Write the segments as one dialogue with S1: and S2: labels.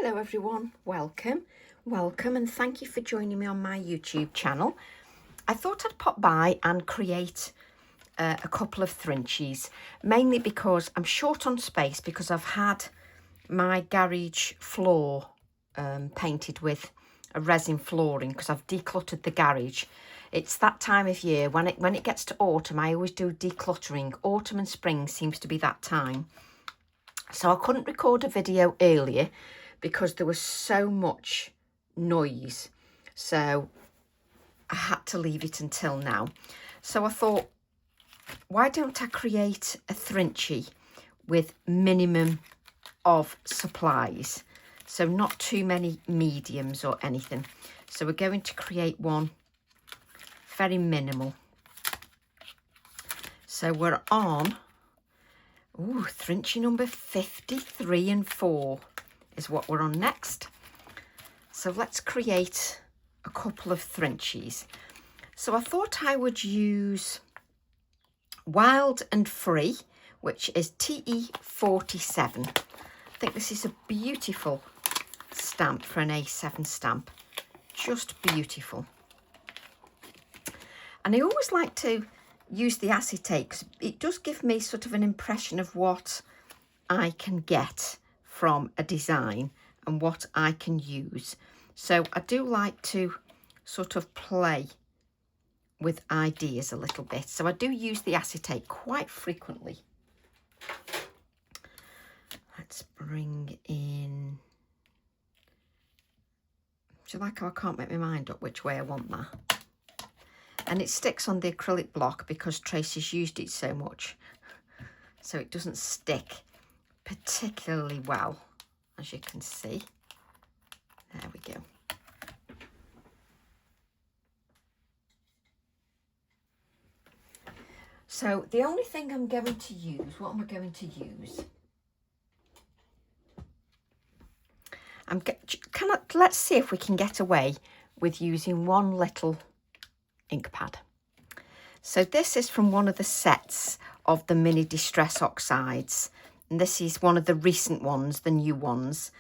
S1: Hello everyone, welcome and thank you for joining me on my YouTube channel. I thought I'd pop by and create a couple of Thrinchies, mainly because I'm short on space because I've had my garage floor painted with a resin flooring because I've decluttered the garage. It's that time of year when it gets to autumn. I always do decluttering. Autumn and spring seems to be that time. So I couldn't record a video earlier because there was so much noise. So I had to leave it until now. So I thought, why don't I create a Thrinchie with minimum of supplies? So not too many mediums or anything. So we're going to create one very minimal. So we're on Thrinchie number 53 and 4 is what we're on next. So let's create a couple of Thrinchies. So I thought I would use Wild and Free, which is TE47. I think this is a beautiful stamp for an A7 stamp. Just beautiful. And I always like to use the acetate because it does give me sort of an impression of what I can get from a design and what I can use. So I do like to sort of play with ideas a little bit. So I do use the acetate quite frequently. Let's bring in, do you like how I can't make my mind up which way I want that? And it sticks on the acrylic block because Tracy's used it so much. So it doesn't stick particularly well, as you can see. There we go. So the only thing I'm going to use, what am I going to use? Let's see if we can get away with using one little ink pad. So this is from one of the sets of the mini distress oxides, and this is one of the recent ones, the new ones.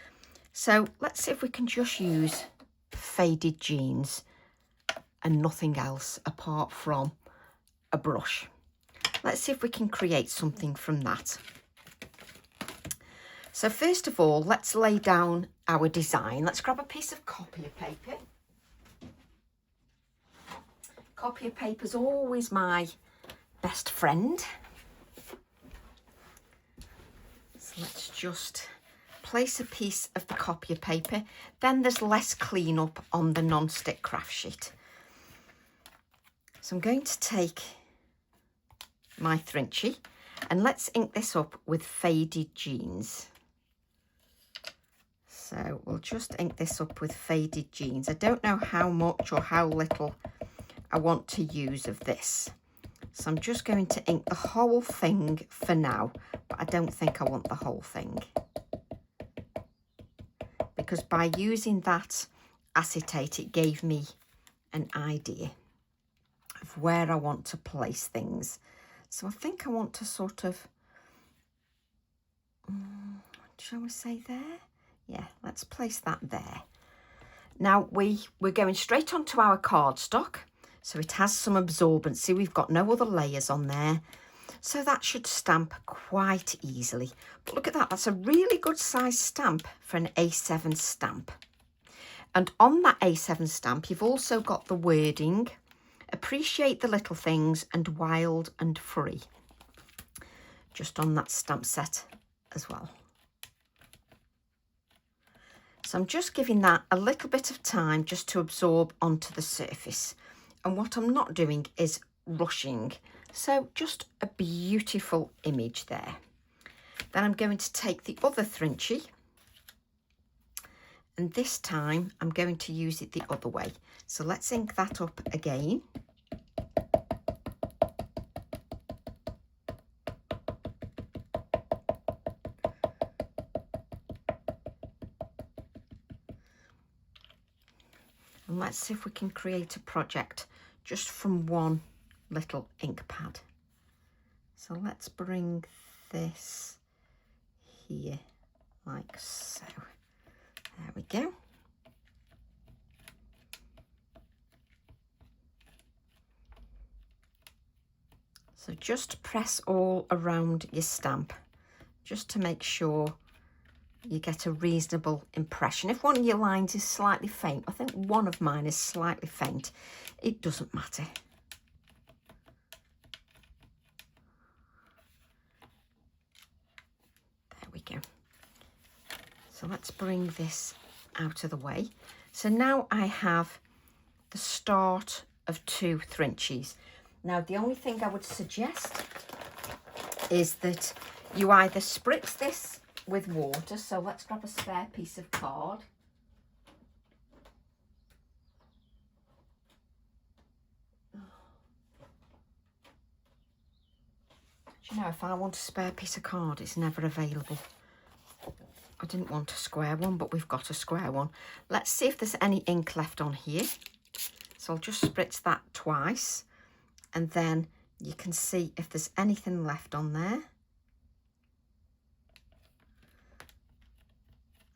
S1: So let's see if we can just use faded jeans and nothing else apart from a brush. Let's see if we can create something from that. So first of all, let's lay down our design. Let's grab a piece of copier paper. Copier paper's always my best friend. So let's just place a piece of the copier paper. Then there's less cleanup on the non-stick craft sheet. So I'm going to take my Thrinchie and let's ink this up with faded jeans. So we'll just ink this up with faded jeans. I don't know how much or how little I want to use of this. So I'm just going to ink the whole thing for now, but I don't think I want the whole thing. Because by using that acetate, it gave me an idea of where I want to place things. So I think I want to sort of, shall we say there? Yeah, let's place that there. Now we're going straight onto our cardstock. So it has some absorbency. We've got no other layers on there. So that should stamp quite easily. But look at that. That's a really good size stamp for an A7 stamp. And on that A7 stamp, you've also got the wording, appreciate the little things and wild and free. Just on that stamp set as well. So I'm just giving that a little bit of time just to absorb onto the surface. And what I'm not doing is rushing. So just a beautiful image there. Then I'm going to take the other Thrinchie. And this time I'm going to use it the other way. So let's ink that up again. And let's see if we can create a project just from one little ink pad. So let's bring this here like so. go. So just press all around your stamp, just to make sure you get a reasonable impression. If one of your lines is slightly faint, I think one of mine is slightly faint, it doesn't matter. There we go. So let's bring this out of the way. So now I have the start of 2 Thrinchies. Now the only thing I would suggest is that you either spritz this with water, so let's grab a spare piece of card. Do you know, if I want a spare piece of card, it's never available. I didn't want a square one, but we've got a square one. Let's see if there's any ink left on here. So I'll just spritz that twice, and then you can see if there's anything left on there.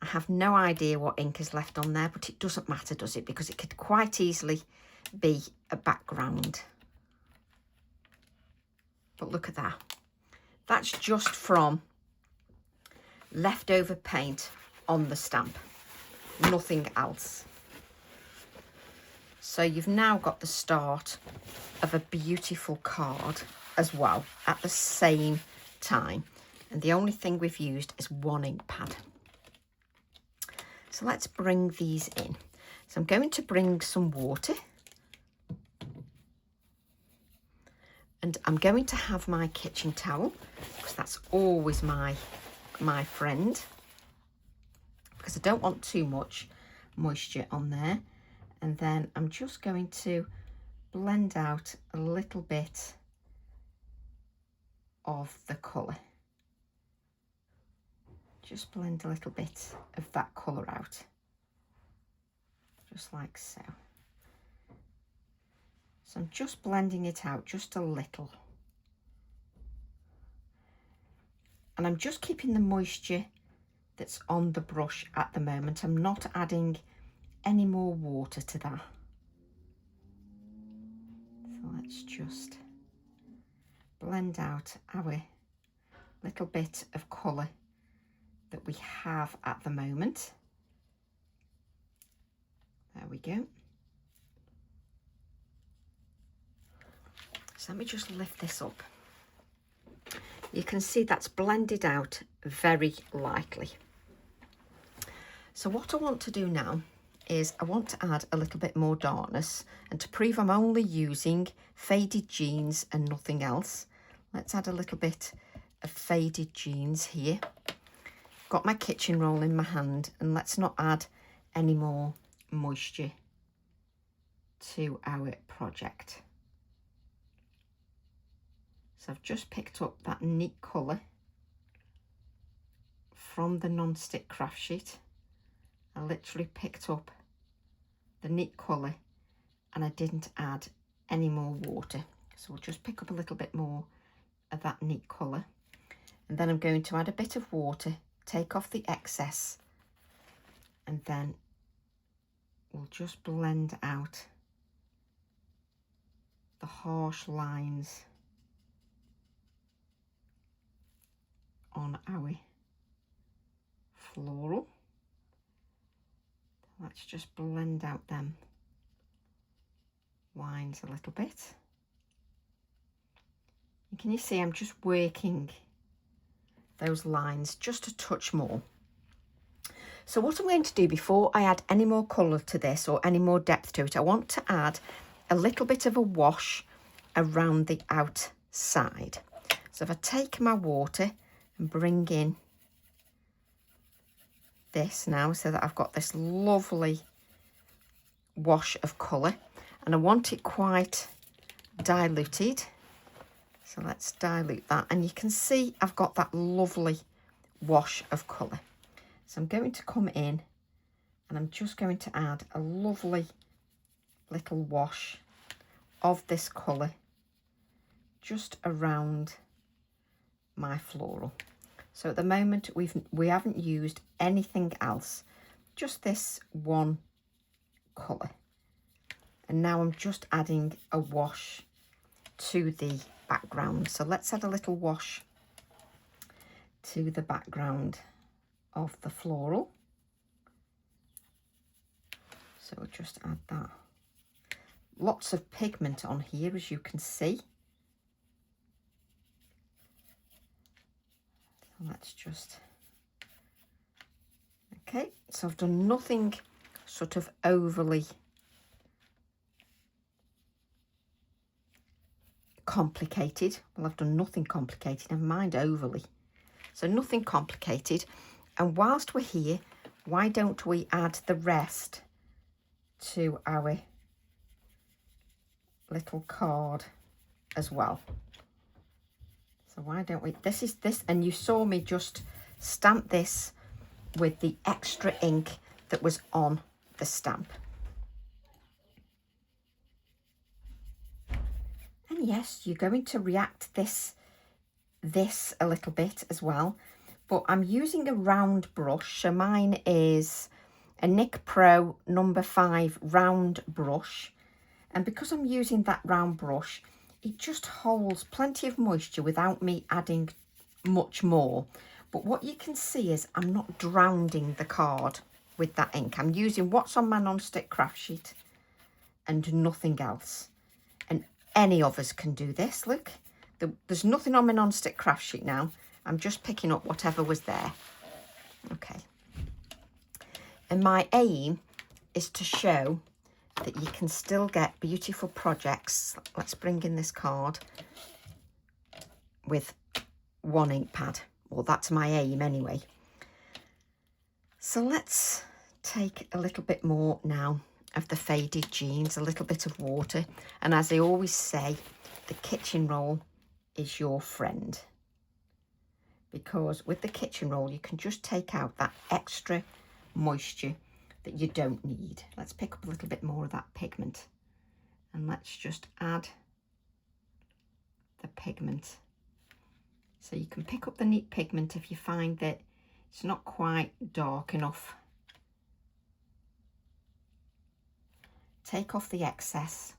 S1: I have no idea what ink is left on there, but it doesn't matter, does it? Because it could quite easily be a background. But look at that. That's just from leftover paint on the stamp, nothing else. So you've now got the start of a beautiful card as well at the same time. And the only thing we've used is 1 ink pad. So let's bring these in. So I'm going to bring some water. And I'm going to have my kitchen towel, because that's always my friend, because I don't want too much moisture on there. And then I'm just going to blend out a little bit of the colour. Just blend a little bit of that colour out, just like so. So I'm just blending it out just a little. And I'm just keeping the moisture that's on the brush at the moment. I'm not adding any more water to that. So let's just blend out our little bit of colour that we have at the moment. There we go. So let me just lift this up. You can see that's blended out very lightly. So what I want to do now is I want to add a little bit more darkness, and to prove I'm only using faded jeans and nothing else, let's add a little bit of faded jeans here. Got my kitchen roll in my hand, and let's not add any more moisture to our project. So I've just picked up that neat colour from the non-stick craft sheet. I literally picked up the neat colour and I didn't add any more water. So we'll just pick up a little bit more of that neat colour. And then I'm going to add a bit of water, take off the excess, and then we'll just blend out the harsh lines on our floral. Let's just blend out them lines a little bit. And can you see I'm just working those lines just a touch more. So what I'm going to do before I add any more colour to this or any more depth to it, I want to add a little bit of a wash around the outside. So if I take my water and bring in this now, so that I've got this lovely wash of colour, and I want it quite diluted. So let's dilute that, and you can see I've got that lovely wash of colour. So I'm going to come in and I'm just going to add a lovely little wash of this colour just around my floral. So at the moment we haven't used anything else. just this one colour. And now I'm just adding a wash to the background. So let's add a little wash to the background of the floral. So we'll just add that. Lots of pigment on here, as you can see. So let's just, okay, so I've done nothing sort of overly complicated. Well, I've done nothing complicated, never mind overly. So nothing complicated. And whilst we're here, why don't we add the rest to our little card as well? So why don't we, this is this, and you saw me just stamp this with the extra ink that was on the stamp. And yes, you're going to react this a little bit as well, but I'm using a round brush. So mine is a Nick Pro number 5 round brush, and because I'm using that round brush, it just holds plenty of moisture without me adding much more. But what you can see is I'm not drowning the card with that ink. I'm using what's on my non-stick craft sheet and nothing else. And any of us can do this. Look, there's nothing on my non-stick craft sheet now. I'm just picking up whatever was there. Okay. And my aim is to show that you can still get beautiful projects. Let's bring in this card with one ink pad. Well, that's my aim anyway. So let's take a little bit more now of the faded jeans, a little bit of water. And as I always say, the kitchen roll is your friend. Because with the kitchen roll, you can just take out that extra moisture that you don't need. Let's pick up a little bit more of that pigment. And let's just add the pigment. So you can pick up the neat pigment if you find that it's not quite dark enough. Take off the excess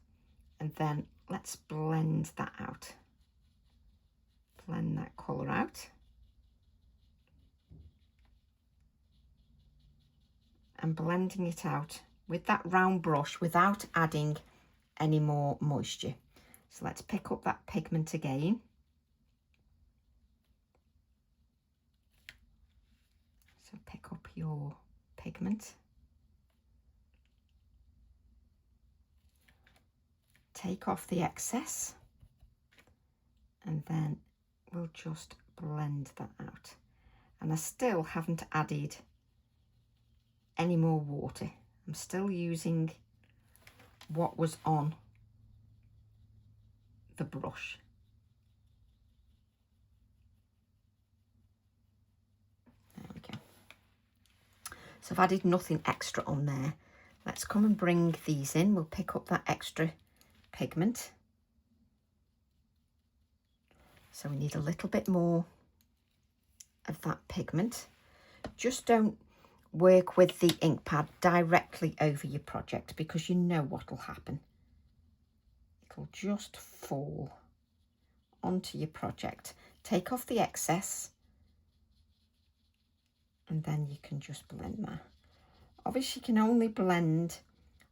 S1: and then let's blend that out. Blend that colour out. And blending it out with that round brush without adding any more moisture. So let's pick up that pigment again. So pick up your pigment. Take off the excess. And then we'll just blend that out. And I still haven't added any more water. I'm still using what was on the brush. There we go. So I've added nothing extra on there. Let's come and bring these in. We'll pick up that extra pigment. So we need a little bit more of that pigment. Just don't work with the ink pad directly over your project because you know what will happen. It'll just fall onto your project. Take off the excess and then you can just blend that. Obviously you can only blend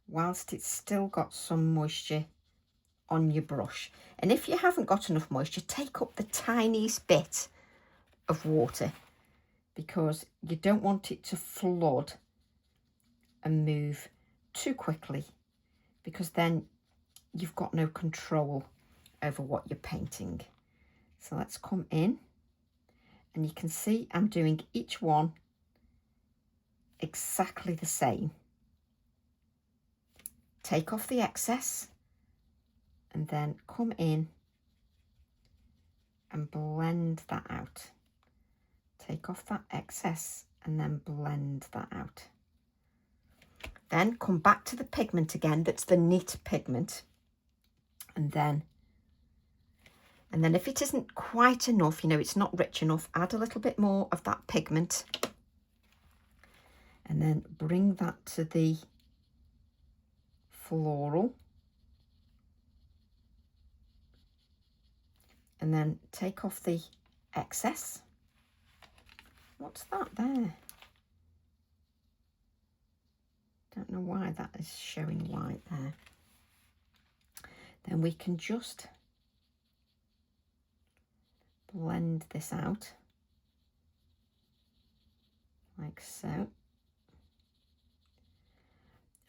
S1: whilst it's still got some moisture on your brush. And if you haven't got enough moisture, take up the tiniest bit of water, because you don't want it to flood and move too quickly, because then you've got no control over what you're painting. So let's come in and you can see I'm doing each one exactly the same. Take off the excess and then come in and blend that out. Take off that excess and then blend that out. Then come back to the pigment again, that's the neat pigment. And then if it isn't quite enough, you know, it's not rich enough, add a little bit more of that pigment. and then bring that to the floral, and then take off the excess. What's that there? Don't know why that is showing white there. Then we can just blend this out like so.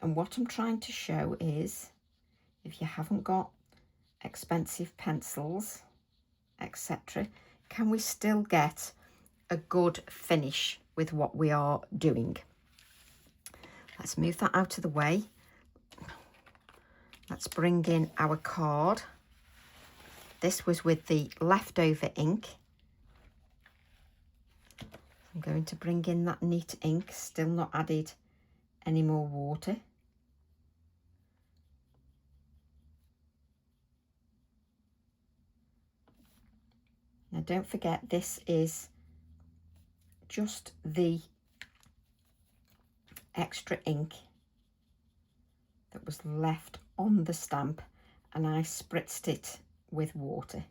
S1: And what I'm trying to show is, if you haven't got expensive pencils, etc., can we still get a good finish with what we are doing? Let's move that out of the way. Let's bring in our card. This was with the leftover ink. I'm going to bring in that neat ink, still not added any more water. Now don't forget, this is just the extra ink that was left on the stamp, and I spritzed it with water.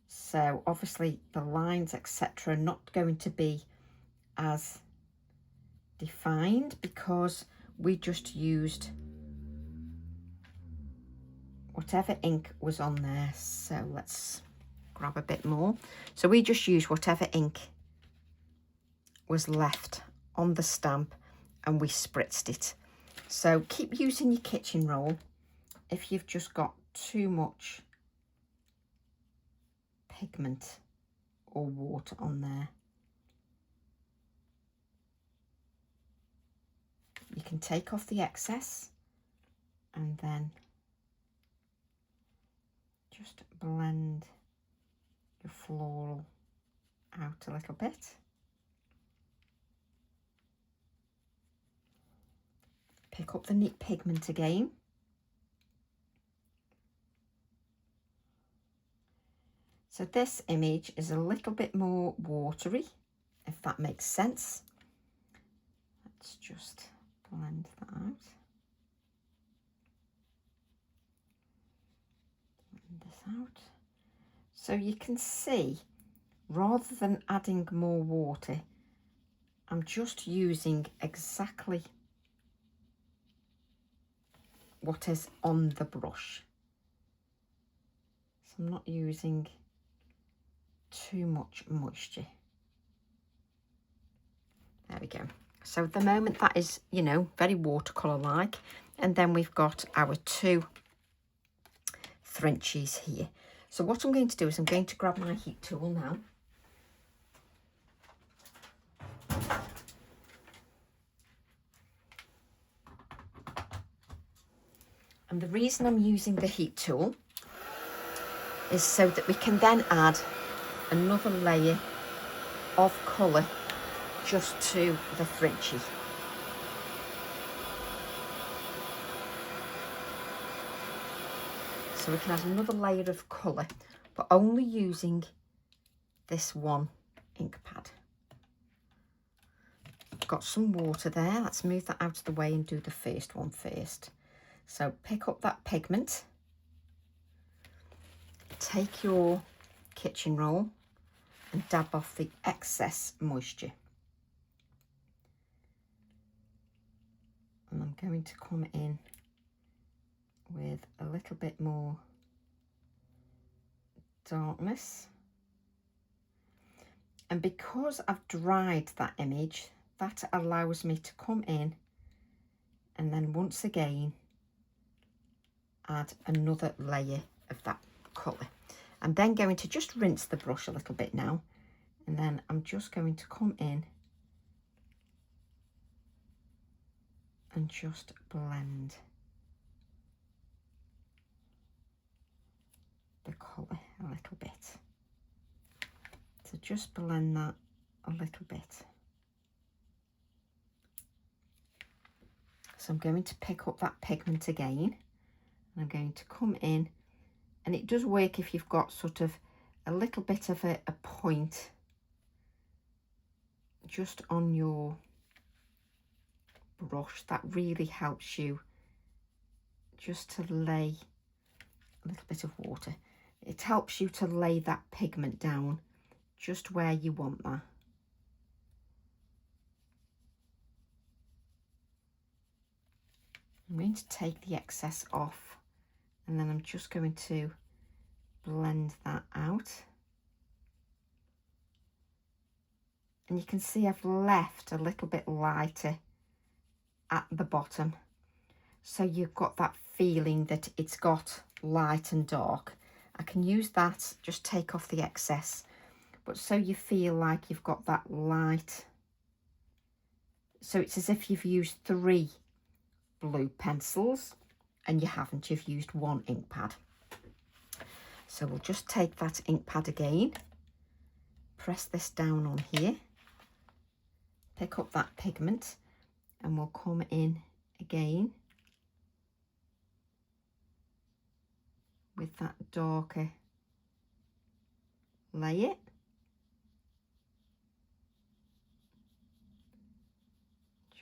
S1: So obviously the lines, etc., are not going to be as defined because we just used whatever ink was on there. So let's grab a bit more. So we just used whatever ink was left on the stamp and we spritzed it. So keep using your kitchen roll if you've just got too much pigment or water on there. You can take off the excess and then just blend your floral out a little bit. Pick up the neat pigment again. So this image is a little bit more watery, if that makes sense. Let's just blend that out. Blend this out. So you can see, rather than adding more water, I'm just using exactly what is on the brush. So I'm not using too much moisture. There we go. So at the moment that is, you know, very watercolour like. And then we've got our two Thrinchies here. So what I'm going to do is I'm going to grab my heat tool now. And the reason I'm using the heat tool is so that we can then add another layer of colour just to the Thrinchie. So we can add another layer of colour, but only using this one ink pad. Got some water there. Let's move that out of the way and do the first one first. So pick up that pigment, take your kitchen roll and dab off the excess moisture. And I'm going to come in with a little bit more darkness. And because I've dried that image, that allows me to come in and then once again add another layer of that colour. I'm then going to just rinse the brush a little bit now, and then I'm just going to come in and just blend the colour a little bit. So just blend that a little bit. So I'm going to pick up that pigment again, and I'm going to come in, and it does work if you've got sort of a little bit of a point just on your brush, that really helps you just to lay a little bit of water. It helps you to lay that pigment down just where you want that. I'm going to take the excess off, and then I'm just going to blend that out. And you can see I've left a little bit lighter at the bottom, so you've got that feeling that it's got light and dark. I can use that, just take off the excess, but so you feel like you've got that light. So it's as if you've used 3 blue pencils and you haven't, you've used 1 ink pad. So we'll just take that ink pad again, press this down on here, pick up that pigment, and we'll come in again with that darker layer.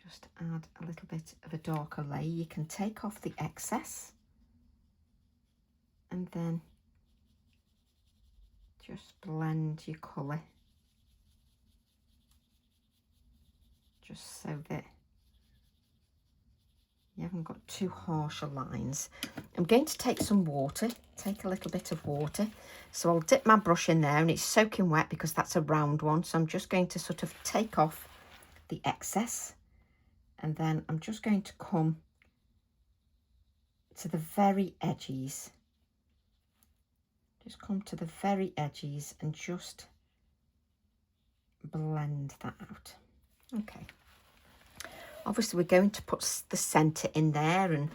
S1: Just add a little bit of a darker layer. You can take off the excess and then just blend your colour, just so that you haven't got too harsher lines. I'm going to take some water, take a little bit of water. So I'll dip my brush in there, and it's soaking wet because that's a round one. So I'm just going to sort of take off the excess, and then I'm just going to come to the very edges. Just come to the very edges and just blend that out. Okay. Obviously, we're going to put the centre in there, and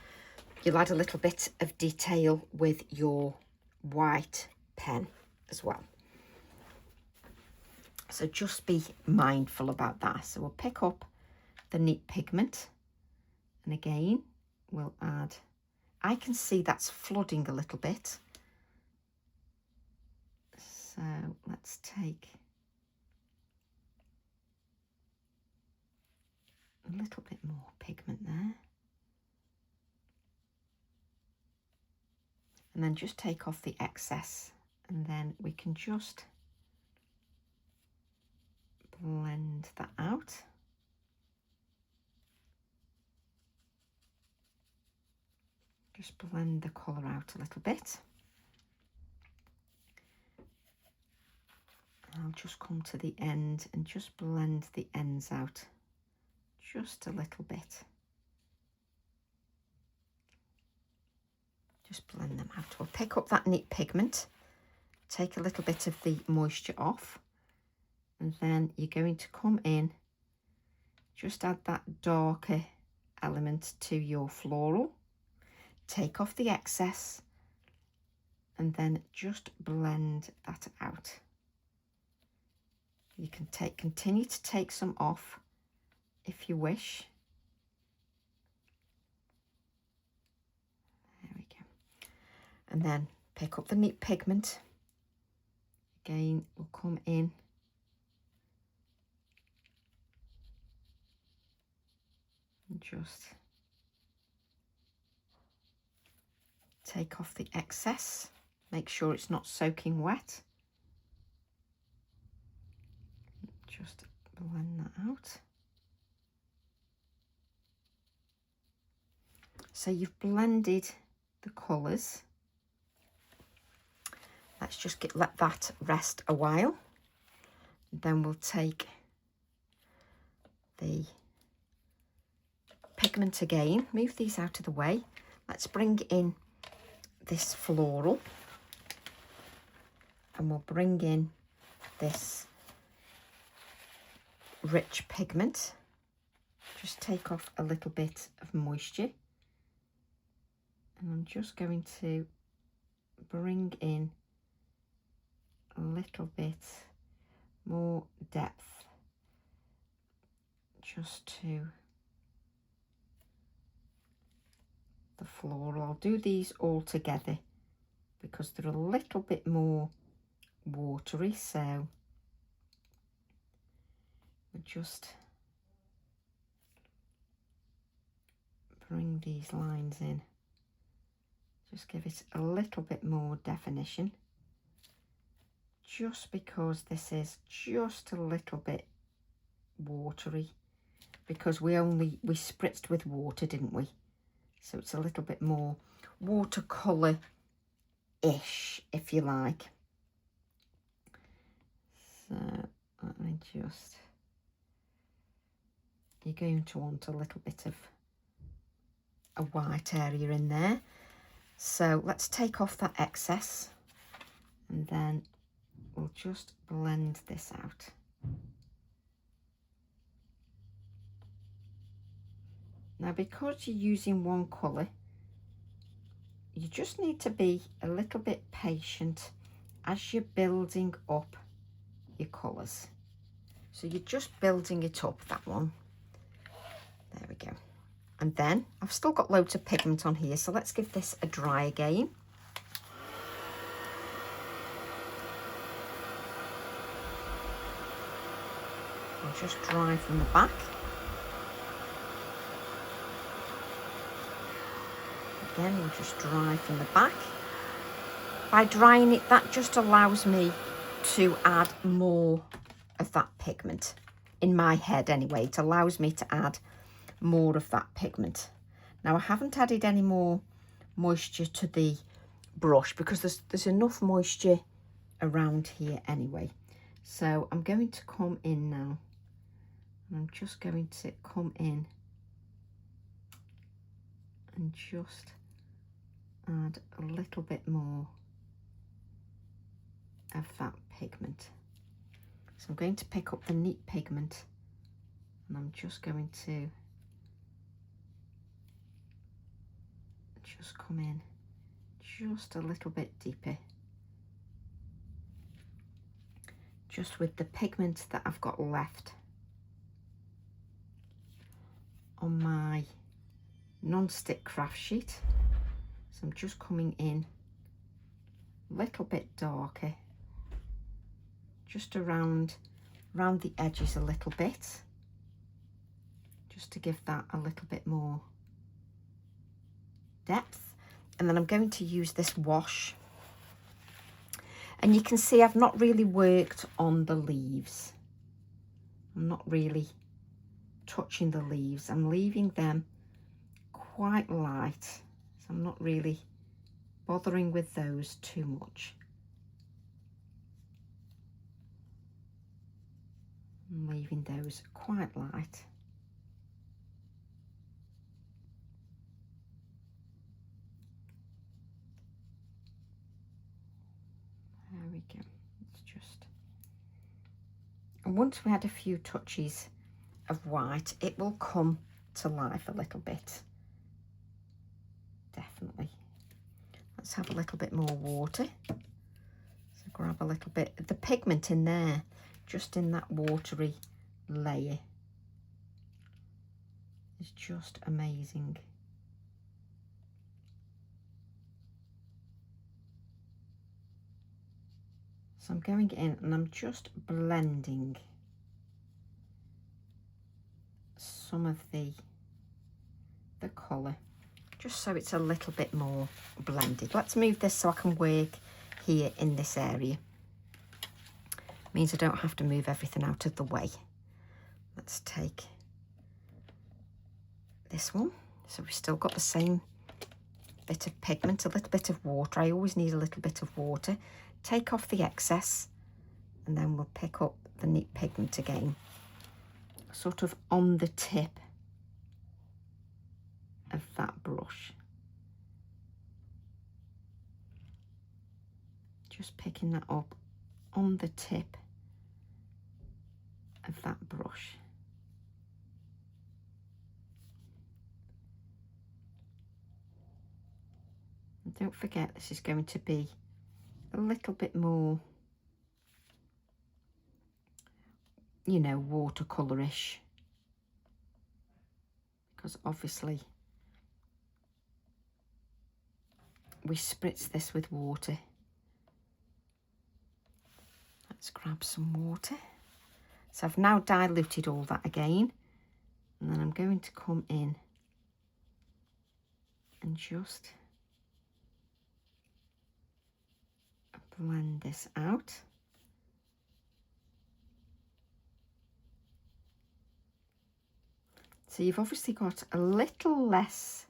S1: you'll add a little bit of detail with your white pen as well. So just be mindful about that. So we'll pick up the neat pigment, and again, we'll add, I can see that's flooding a little bit. So let's take a little bit more pigment there, and then just take off the excess, and then we can just blend that out. Just blend the colour out a little bit. I'll just come to the end and just blend the ends out just a little bit. Just blend them out. We'll pick up that neat pigment, take a little bit of the moisture off, and then you're going to come in, just add that darker element to your floral, take off the excess, and then just blend that out. You can continue to take some off if you wish. There we go. And then pick up the neat pigment. Again, we'll come in and just take off the excess. Make sure it's not soaking wet. Just blend that out. So you've blended the colours. Let's just let that rest a while. Then we'll take the pigment again, move these out of the way. Let's bring in this floral, and we'll bring in this rich pigment. Just take off a little bit of moisture, and I'm just going to bring in a little bit more depth just to the floral. I'll do these all together because they're a little bit more watery, so we're just bring these lines in. Just give it a little bit more definition. Just because this is just a little bit watery. Because we spritzed with water, didn't we? So it's a little bit more watercolour-ish, if you like. So let me just... You're going to want a little bit of a white area in there. So let's take off that excess and then we'll just blend this out. Now, because you're using one colour, you just need to be a little bit patient as you're building up your colours. So you're just building it up, that one. There we go. And then I've still got loads of pigment on here, so let's give this a dry again. I'll just dry from the back. Again, we'll just dry from the back. By drying it, that just allows me to add more of that pigment. In my head anyway, it allows me to add more of that pigment. Now, I haven't added any more moisture to the brush because there's enough moisture around here anyway. So I'm going to come in now, and I'm just going to come in and just add a little bit more of that pigment. So I'm going to pick up the neat pigment and I'm just going to just come in just a little bit deeper, just with the pigment that I've got left on my non-stick craft sheet. So I'm just coming in a little bit darker, just around the edges a little bit, just to give that a little bit more depth. And then I'm going to use this wash, and you can see I've not really worked on the leaves. I'm not really touching the leaves. I'm leaving them quite light, so I'm not really bothering with those too much. I'm leaving those quite light. There we go. It's just... And once we add a few touches of white, it will come to life a little bit. Definitely. Let's have a little bit more water. So grab a little bit of the pigment in there, just in that watery layer. It's just amazing. So I'm going in and I'm just blending some of the colour, just so it's a little bit more blended. Let's move this so I can work here in this area. Means I don't have to move everything out of the way. Let's take this one. So we've still got the same bit of pigment, a little bit of water. I always need a little bit of water. Take off the excess, and then we'll pick up the neat pigment again, sort of on the tip of that brush. Just picking that up on the tip of that brush. And don't forget, this is going to be a little bit more, you know, watercolourish, because obviously we spritz this with water. Let's grab some water. So I've now diluted all that again, and then I'm going to come in and just blend this out. So you've obviously got a little less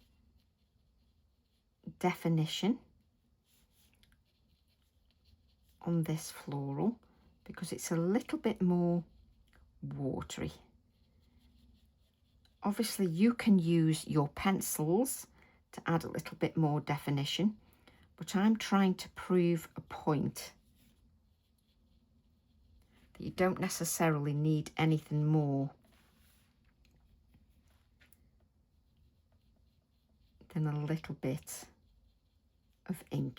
S1: definition on this floral because it's a little bit more watery. Obviously you can use your pencils to add a little bit more definition, but I'm trying to prove a point that you don't necessarily need anything more than a little bit of ink,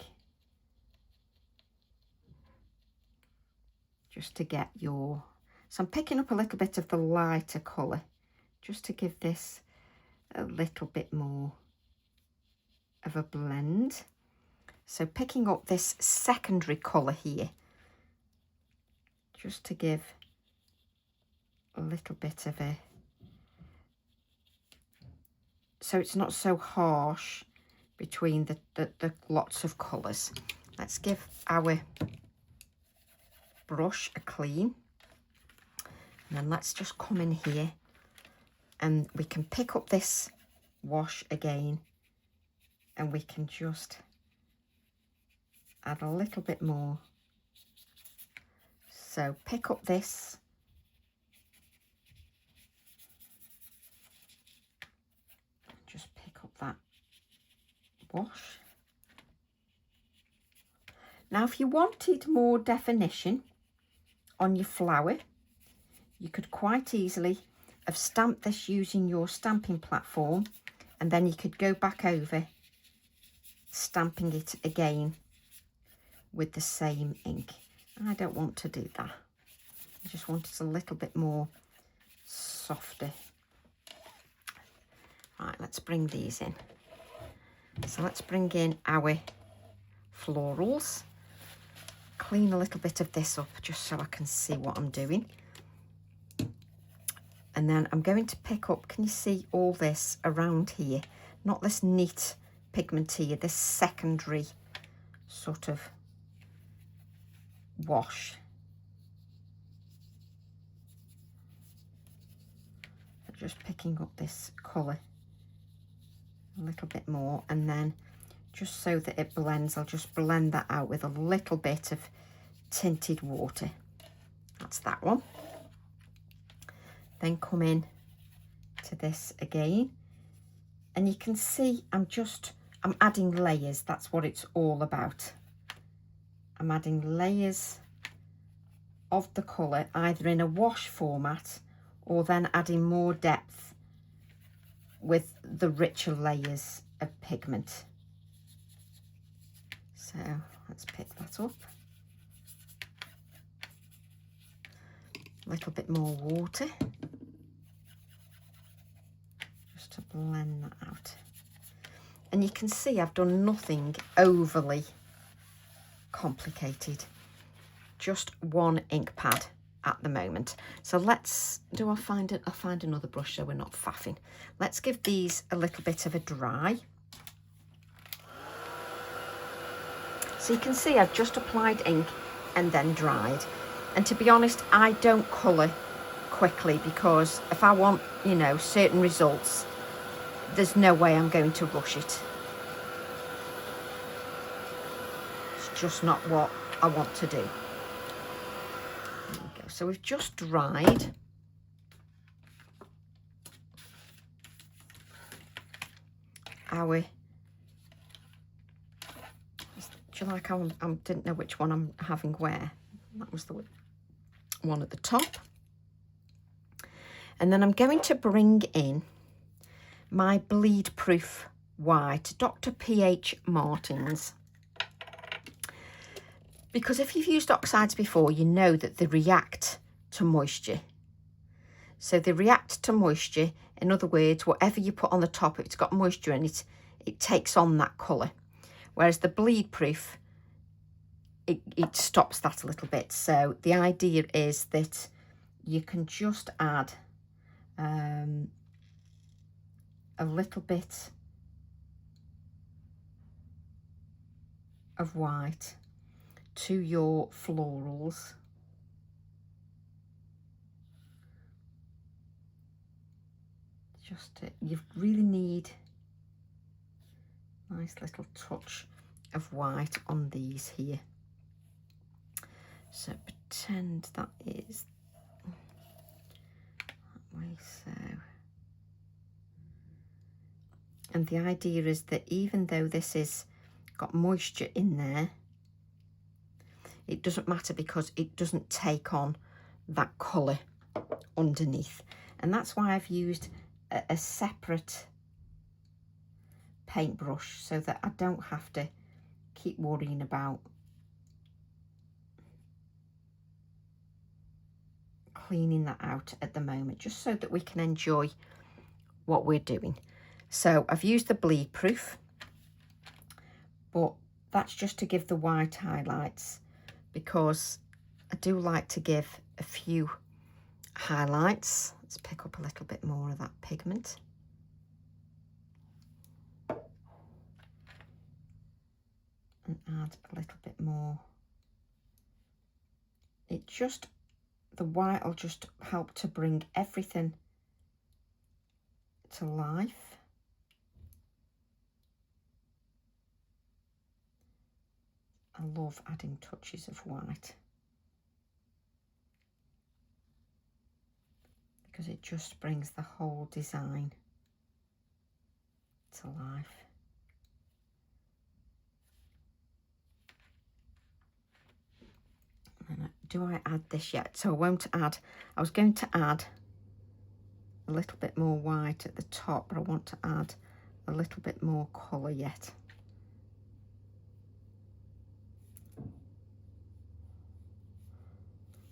S1: just to get your, so I'm picking up a little bit of the lighter colour just to give this a little bit more of a blend. So picking up this secondary colour here just to give a little bit of a, so it's not so harsh between the lots of colours. Let's give our brush a clean, and then let's just come in here and we can pick up this wash again and we can just add a little bit more. So pick up this, just pick up that wash. Now if you wanted more definition on your flower, you could quite easily have stamped this using your stamping platform, and then you could go back over stamping it again with the same ink. I don't want to do that. I just want it a little bit more softer. Right, let's bring these in. So let's bring in our florals. Clean a little bit of this up just so I can see what I'm doing. And then I'm going to pick up, can you see all this around here? Not this neat pigment here, this secondary sort of wash. So just picking up this colour a little bit more, and then just so that it blends, I'll just blend that out with a little bit of tinted water. That's that one. Then come in to this again, and you can see I'm adding layers. That's what it's all about. I'm adding layers of the colour, either in a wash format or then adding more depth with the richer layers of pigment. So let's pick that up. A little bit more water, just to blend that out. And you can see I've done nothing overly complicated, just one ink pad at the moment. So let's, I'll find another brush so we're not faffing. Let's give these a little bit of a dry. So you can see I've just applied ink and then dried. And to be honest, I don't colour quickly because if I want, you know, certain results, there's no way I'm going to rush it. It's just not what I want to do. There we go. So we've just dried our, do you like how I didn't know which one I'm having where? That was the one at the top. And then I'm going to bring in my bleed proof white, Dr. P.H. Martin's. Because if you've used oxides before, you know that they react to moisture. So they react to moisture. In other words, whatever you put on the top, if it's got moisture in it, it takes on that colour. Whereas the bleed proof, it stops that a little bit. So the idea is that you can just add a little bit of white to your florals. You really need a nice little touch of white on these here. So pretend that is that way, so. And the idea is that even though this is got moisture in there, it doesn't matter because it doesn't take on that colour underneath. And that's why I've used a separate paintbrush, so that I don't have to keep worrying about cleaning that out at the moment, just so that we can enjoy what we're doing. So I've used the bleed proof, but that's just to give the white highlights, because I do like to give a few highlights. Let's pick up a little bit more of that pigment. And add a little bit more. The white will just help to bring everything to life. I love adding touches of white because it just brings the whole design to life. And do I add this yet? So I won't add. I was going to add a little bit more white at the top, but I want to add a little bit more colour yet.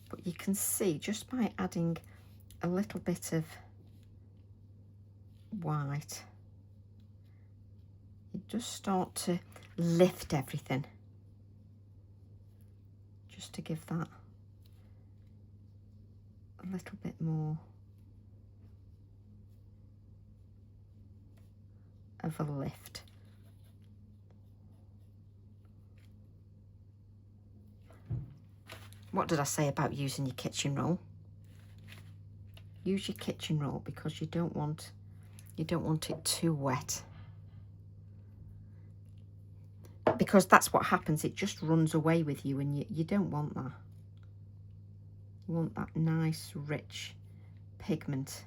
S1: But you can see just by adding a little bit of white, it does start to lift everything, just to give that a little bit more of a lift. What did I say about using your kitchen roll? Use your kitchen roll because you don't want it too wet, because that's what happens. It just runs away with you, and you don't want that. You want that nice rich pigment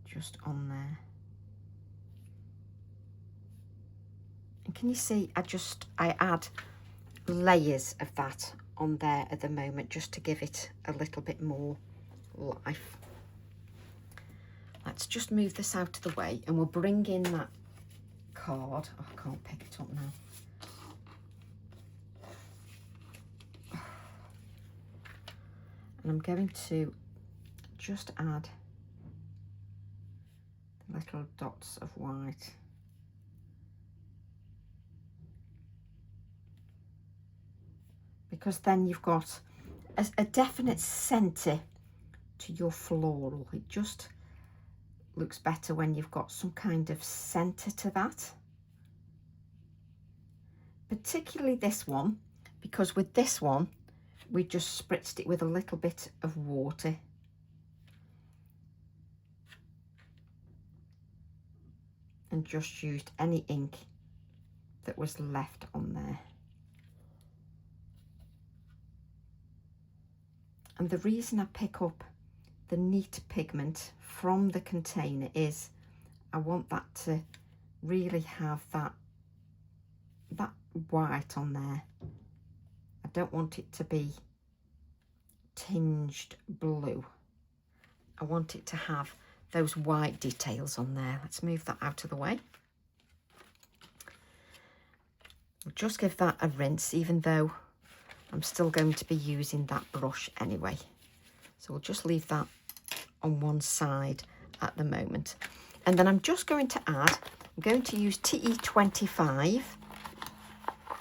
S1: just on there. And can you see I add layers of that on there at the moment, just to give it a little bit more life. Let's just move this out of the way, and we'll bring in that card. Oh, I can't pick it up now. And I'm going to just add little dots of white. Because then you've got a definite centre to your floral. It just looks better when you've got some kind of centre to that. Particularly this one, because with this one, we just spritzed it with a little bit of water. And just used any ink that was left on there. And the reason I pick up the neat pigment from the container is I want that to really have that white on there. I don't want it to be tinged blue. I want it to have those white details on there. Let's move that out of the way. We'll just give that a rinse, even though I'm still going to be using that brush anyway. So we'll just leave that on one side at the moment. And then I'm just going to add, I'm going to use TE25.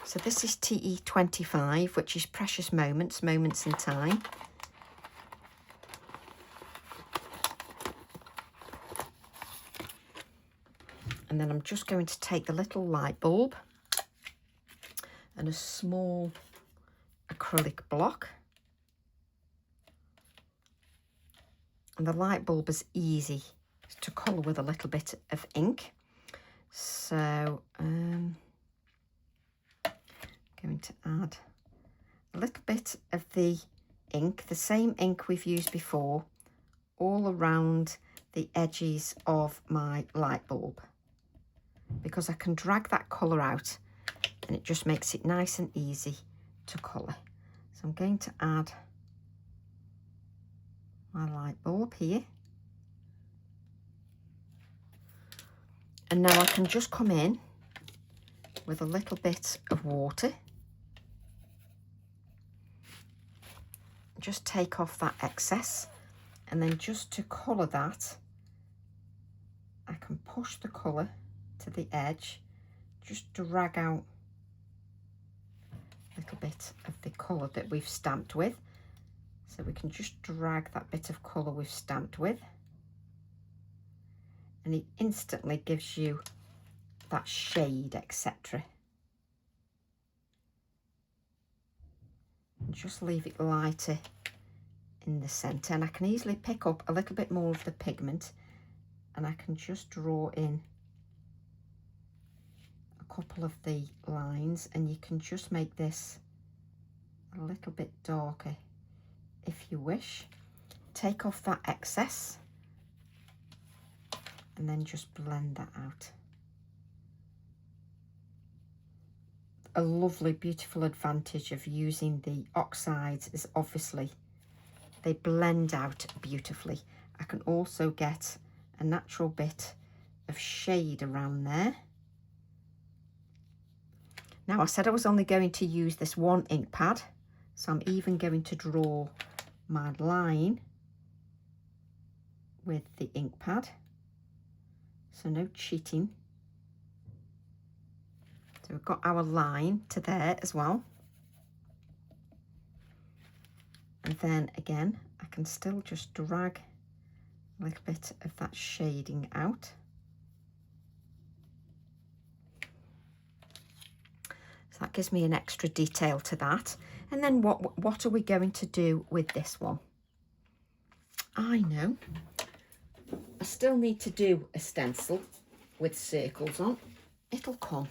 S1: So this is TE25, which is Precious Moments, Moments in Time. And then I'm just going to take the little light bulb and a small acrylic block. And the light bulb is easy to colour with a little bit of ink. So I'm going to add a little bit of the ink, the same ink we've used before, all around the edges of my light bulb, because I can drag that colour out and it just makes it nice and easy to colour. So I'm going to add my light bulb here. And now I can just come in with a little bit of water. Just take off that excess, and then just to colour that, I can push the colour to the edge, just drag out a little bit of the colour that we've stamped with. So we can just drag that bit of colour we've stamped with, and it instantly gives you that shade, etc. And just leave it lighter in the centre, and I can easily pick up a little bit more of the pigment, and I can just draw in a couple of the lines, and you can just make this a little bit darker if you wish. Take off that excess and then just blend that out. A lovely, beautiful advantage of using the oxides is obviously they blend out beautifully. I can also get a natural bit of shade around there. Now, I said I was only going to use this one ink pad, so I'm even going to draw my line with the ink pad, so no cheating. So we've got our line to there as well. And then again, I can still just drag a little bit of that shading out. So that gives me an extra detail to that. And then what are we going to do with this one? I know. I still need to do a stencil with circles on. It'll come.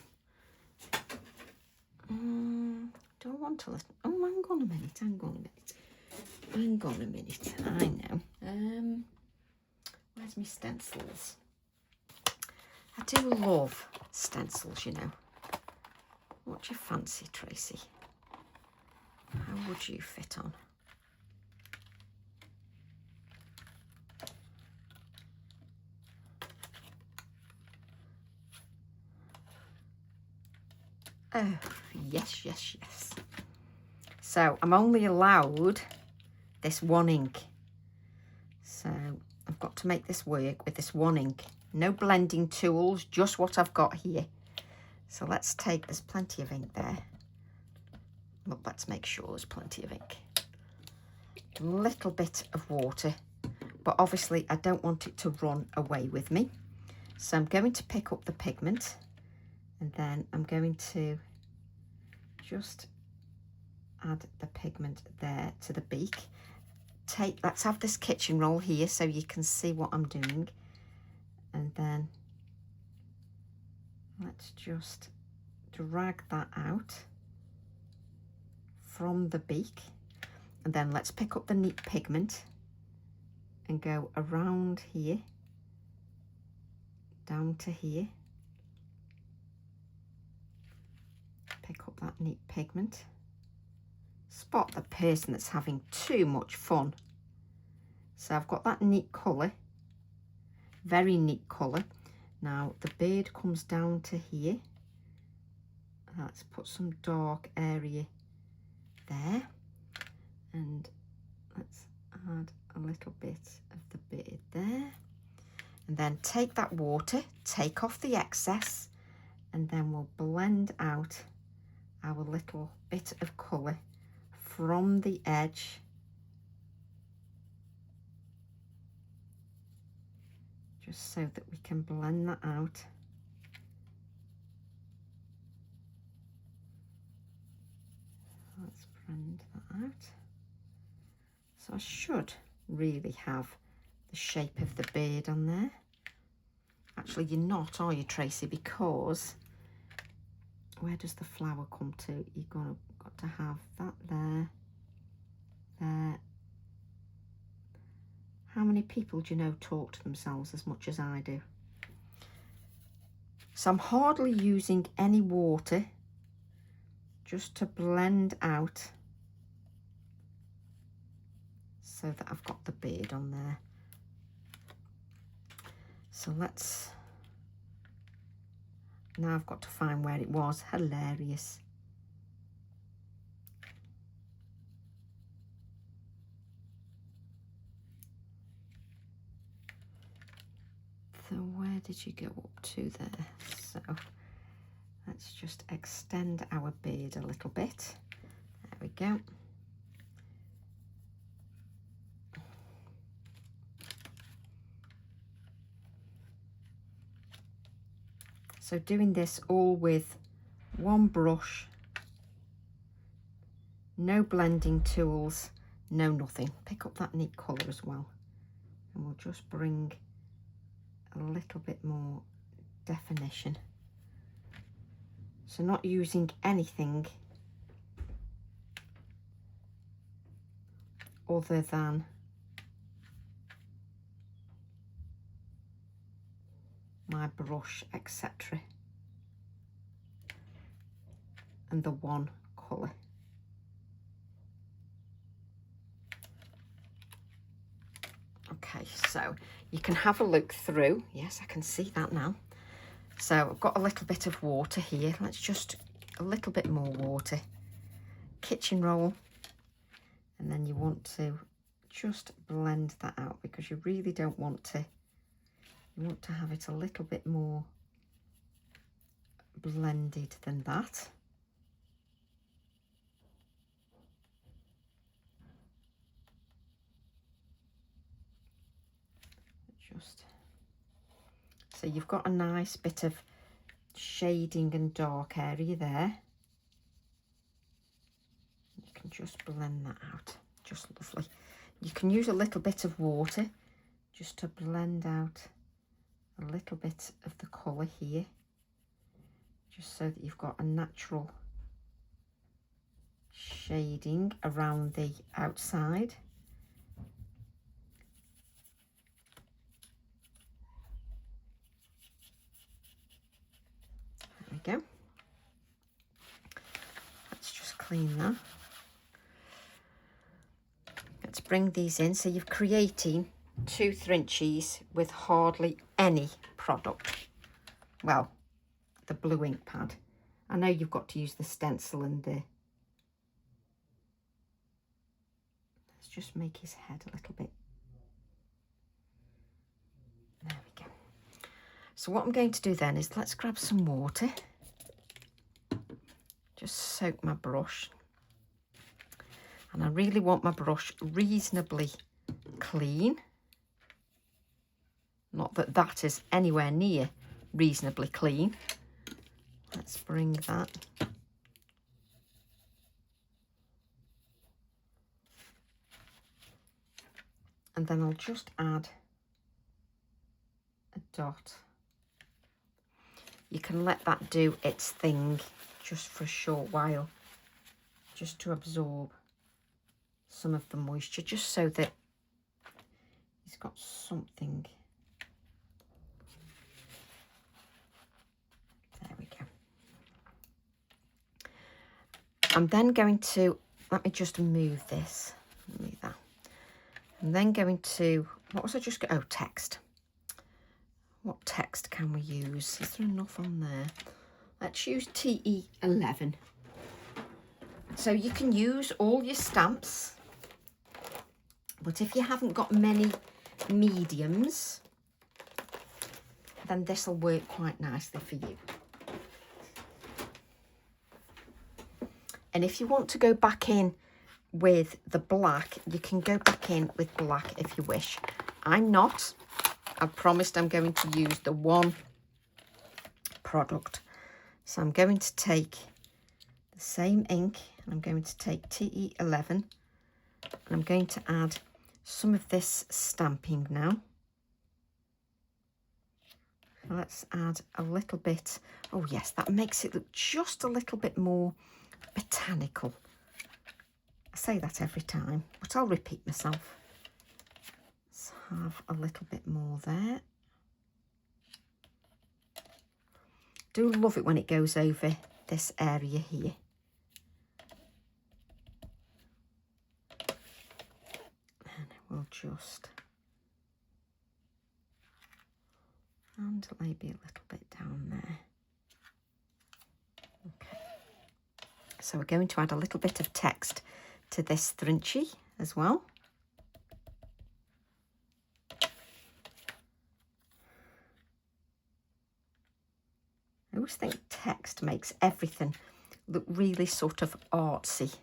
S1: Do I want to listen? Oh, hang on a minute, hang on a minute. Hang on a minute, I know. Where's my stencils? I do love stencils, you know. What do you fancy, Tracy? How would you fit on? Oh, yes, yes, yes. So I'm only allowed this one ink. So I've got to make this work with this one ink. No blending tools, just what I've got here. So let's take, there's plenty of ink there. Well, let's make sure there's plenty of ink. A little bit of water, but obviously I don't want it to run away with me. So I'm going to pick up the pigment, and then I'm going to just add the pigment there to the beak. Let's have this kitchen roll here so you can see what I'm doing. And then let's just drag that out from the beak. And then let's pick up the neat pigment and go around here, down to here. Pick up that neat pigment. Spot the person that's having too much fun. So I've got that neat colour, very neat colour. Now the bird comes down to here. Let's put some dark area there, and let's add a little bit of the bird there, and then take that water, take off the excess, and then we'll blend out our little bit of colour from the edge just so that we can blend that out. blend that out. So I should really have the shape of the bird on there. Actually, you're not, are you, Tracy? Because where does the flower come to? You've got to have that there, there. How many people do you know talk to themselves as much as I do? So I'm hardly using any water, just to blend out so that I've got the bird on there. So now I've got to find where it was. Hilarious. So where did you go up to there? So let's just extend our beard a little bit. There we go. So doing this all with one brush, no blending tools, no nothing. Pick up that neat colour as well. And we'll just bring a little bit more definition. So not using anything other than my brush, etc. and the one colour. Okay, so you can have a look through. Yes, I can see that now. So I've got a little bit of water here. Let's just a little bit more water. Kitchen roll. And then you want to just blend that out because you really don't want to. You want to have it a little bit more blended than that. Just so you've got a nice bit of shading and dark area there. You can just blend that out, just lovely. You can use a little bit of water just to blend out a little bit of the colour here, just so that you've got a natural shading around the outside. There we go. Let's just clean that. Let's bring these in. So you're creating 2 Thrinchies with hardly any product. Well, the blue ink pad. I know you've got to use the stencil and the... Let's just make his head a little bit. There we go. So what I'm going to do then is let's grab some water. Just soak my brush. And I really want my brush reasonably clean. Not that that is anywhere near reasonably clean. Let's bring that. And then I'll just add a dot. You can let that do its thing just for a short while, just to absorb some of the moisture, just so that he's got something. There we go. I'm then going to, let me just move this, move that. I'm then going to, what was I just, oh, text. What text can we use? Is there enough on there? Let's use TE11. So you can use all your stamps, but if you haven't got many mediums, then this will work quite nicely for you. And if you want to go back in with the black, you can go back in with black if you wish. I'm not. I've promised I'm going to use the one product. So I'm going to take the same ink, I'm going to take TE11 and I'm going to add some of this stamping now. So let's add a little bit. Oh yes, that makes it look just a little bit more botanical. I say that every time, but I'll repeat myself. Let's have a little bit more there. Do love it when it goes over this area here. And we'll just, and maybe a little bit down there. Okay. So we're going to add a little bit of text to this Thrinchie as well. I always think text makes everything look really sort of artsy.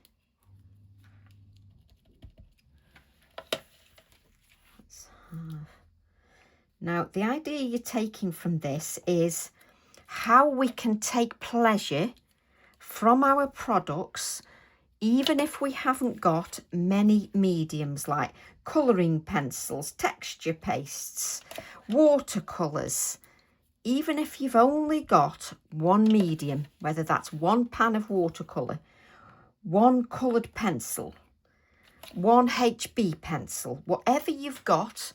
S1: Let's have... Now, the idea you're taking from this is how we can take pleasure from our products, even if we haven't got many mediums like colouring pencils, texture pastes, watercolours. Even if you've only got one medium, whether that's one pan of watercolour, one coloured pencil, one HB pencil, whatever you've got,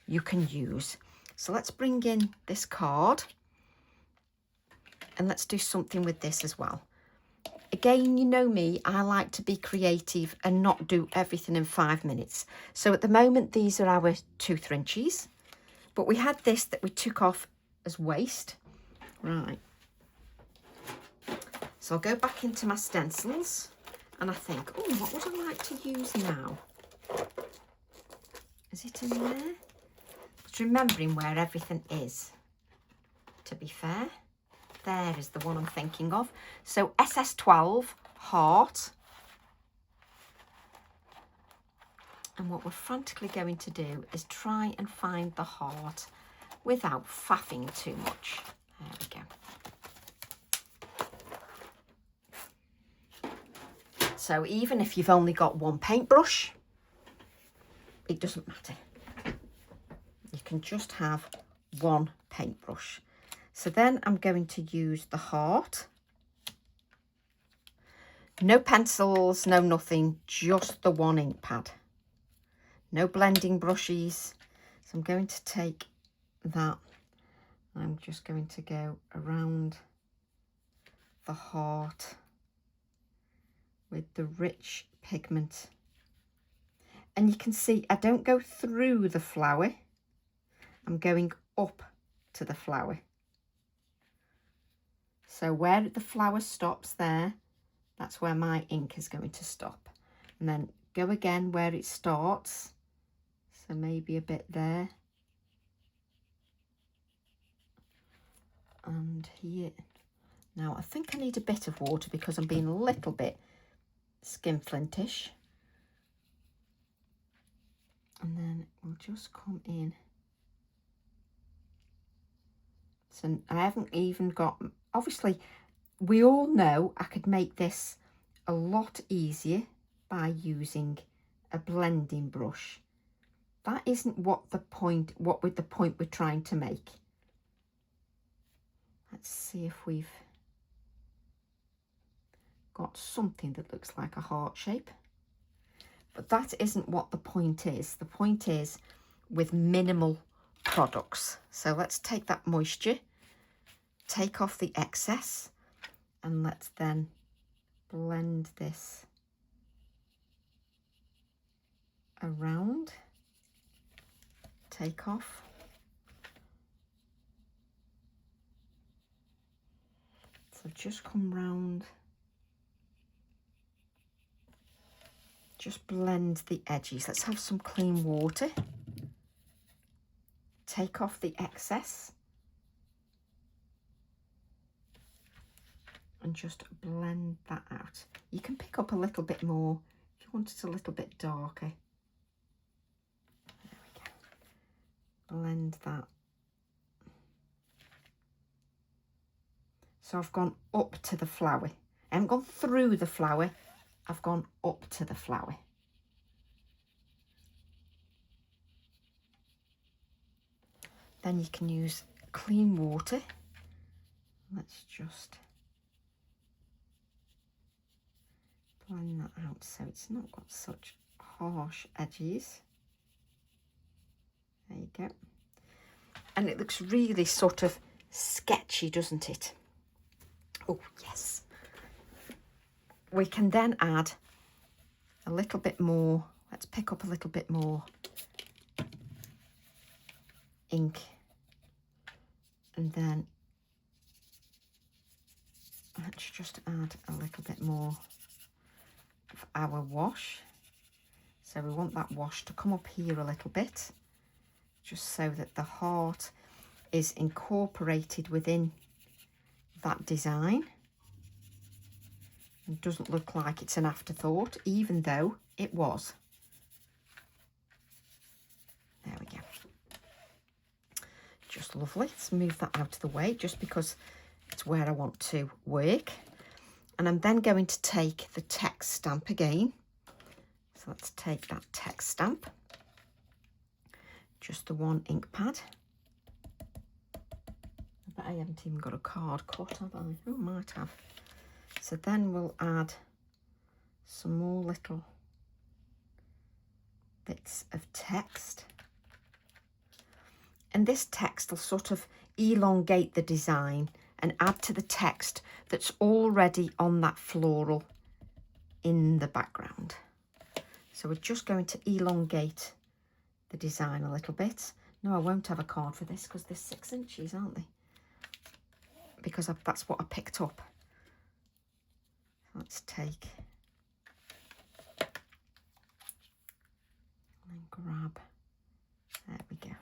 S1: you can use. So let's bring in this card and let's do something with this as well. Again, you know me, I like to be creative and not do everything in 5 minutes. So at the moment, these are our 2 Thrinchies, but we had this that we took off as waste. Right. So I'll go back into my stencils and I think, oh, what would I like to use now? Is it in there? Just remembering where everything is, to be fair. There is the one I'm thinking of. So SS12 heart. And what we're frantically going to do is try and find the heart without faffing too much. There we go. So even if you've only got one paintbrush, it doesn't matter. You can just have one paintbrush. So then I'm going to use the heart. No pencils, no nothing, just the one ink pad. No blending brushes. So I'm going to take that. I'm just going to go around the heart with the rich pigment. And you can see I don't go through the flower. I'm going up to the flower. So where the flower stops there, that's where my ink is going to stop. And then go again where it starts. So maybe a bit there. And here. Now I think I need a bit of water because I'm being a little bit skinflintish. And then we'll just come in. So I haven't even got, obviously we all know I could make this a lot easier by using a blending brush. That isn't what the point we're trying to make. Let's see if we've got something that looks like a heart shape. But that isn't what the point is. The point is with minimal products. So let's take that moisture, take off the excess, and let's then blend this around. Take off. So just come round. Just blend the edges. Let's have some clean water. Take off the excess. And just blend that out. You can pick up a little bit more if you want it a little bit darker. There we go. Blend that. So I've gone up to the flower. I haven't gone through the flower, I've gone up to the flower. Then you can use clean water. Let's just blend that out so it's not got such harsh edges. There you go. And it looks really sort of sketchy, doesn't it? Oh, yes. We can then add a little bit more. Let's pick up a little bit more ink. And then let's just add a little bit more of our wash. So we want that wash to come up here a little bit, just so that the heart is incorporated within that design. It doesn't look like it's an afterthought, even though it was. There we go. Just lovely. Let's move that out of the way, just because it's where I want to work. And I'm then going to take the text stamp again. So let's take that text stamp. Just the one ink pad. I bet I haven't even got a card cut, have I? Oh, might have. So then we'll add some more little bits of text. And this text will sort of elongate the design and add to the text that's already on that floral in the background. So we're just going to elongate the design a little bit. No, I won't have a card for this because they're 6 inches, aren't they? Because that's what I picked up. Let's take and grab. There we go.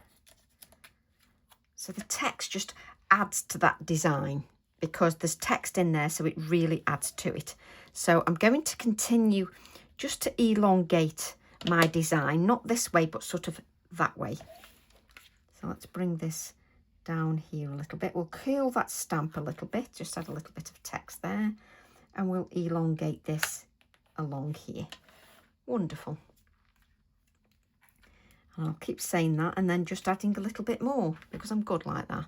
S1: So the text just adds to that design because there's text in there, so it really adds to it. So I'm going to continue just to elongate my design, not this way, but sort of that way. So let's bring this down here a little bit. We'll curl that stamp a little bit, just add a little bit of text there, and we'll elongate this along here. Wonderful. And I'll keep saying that and then just adding a little bit more because I'm good like that.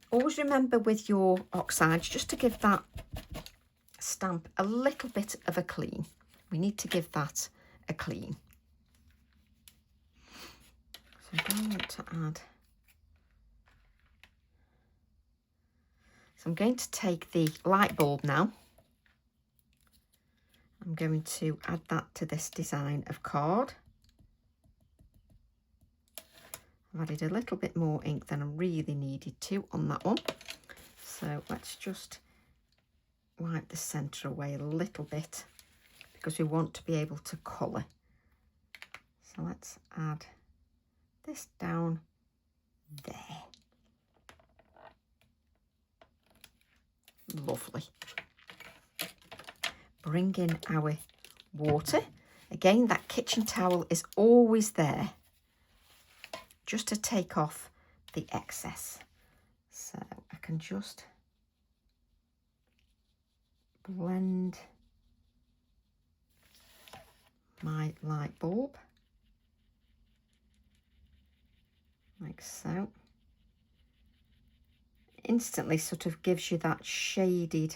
S1: Always remember with your oxides just to give that stamp a little bit of a clean. We need to give that a clean. So I want to add. So I'm going to take the light bulb now. I'm going to add that to this design of card. I've added a little bit more ink than I really needed to on that one. So let's just wipe the centre away a little bit because we want to be able to colour. So let's add this down there. Lovely. Bring in our water. Again, that kitchen towel is always there, just to take off the excess. So I can just blend my light bulb like so. Instantly sort of gives you that shaded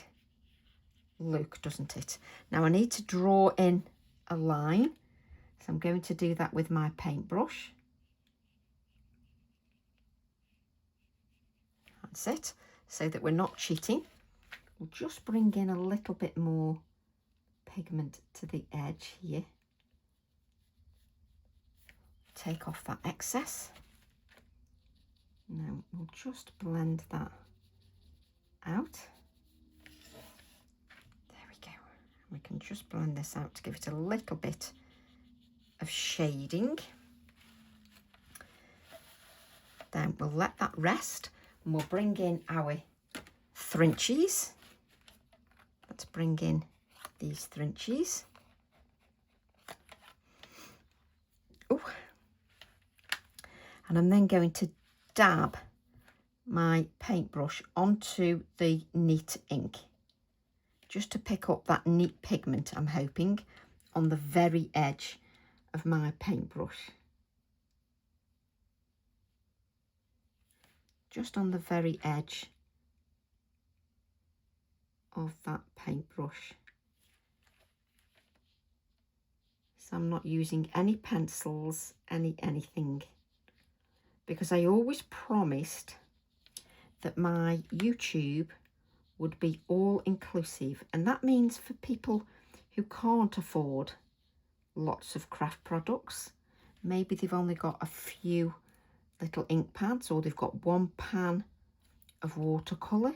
S1: look, doesn't it? Now I need to draw in a line, so I'm going to do that with my paintbrush. That's it, so that we're not cheating. We'll just bring in a little bit more pigment to the edge here. Take off that excess. Now we'll just blend that out. There we go. We can just blend this out to give it a little bit of shading. Then we'll let that rest and we'll bring in our Thrinchies. Let's bring in these Thrinchies. Oh, and I'm then going to dab my paintbrush onto the neat ink just to pick up that neat pigment, I'm hoping, on the very edge of my paintbrush. Just on the very edge of that paintbrush. So I'm not using any pencils, anything, because I always promised that my YouTube would be all inclusive, and that means for people who can't afford lots of craft products, maybe they've only got a few little ink pads, or they've got one pan of watercolor.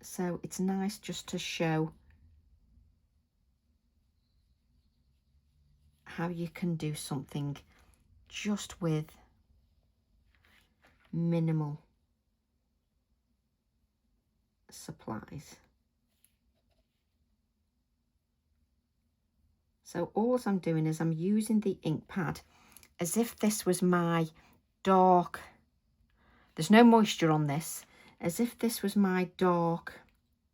S1: So it's nice just to show how you can do something just with minimal supplies. So all I'm doing is I'm using the ink pad as if this was my dark, there's no moisture on this, as if this was my dark,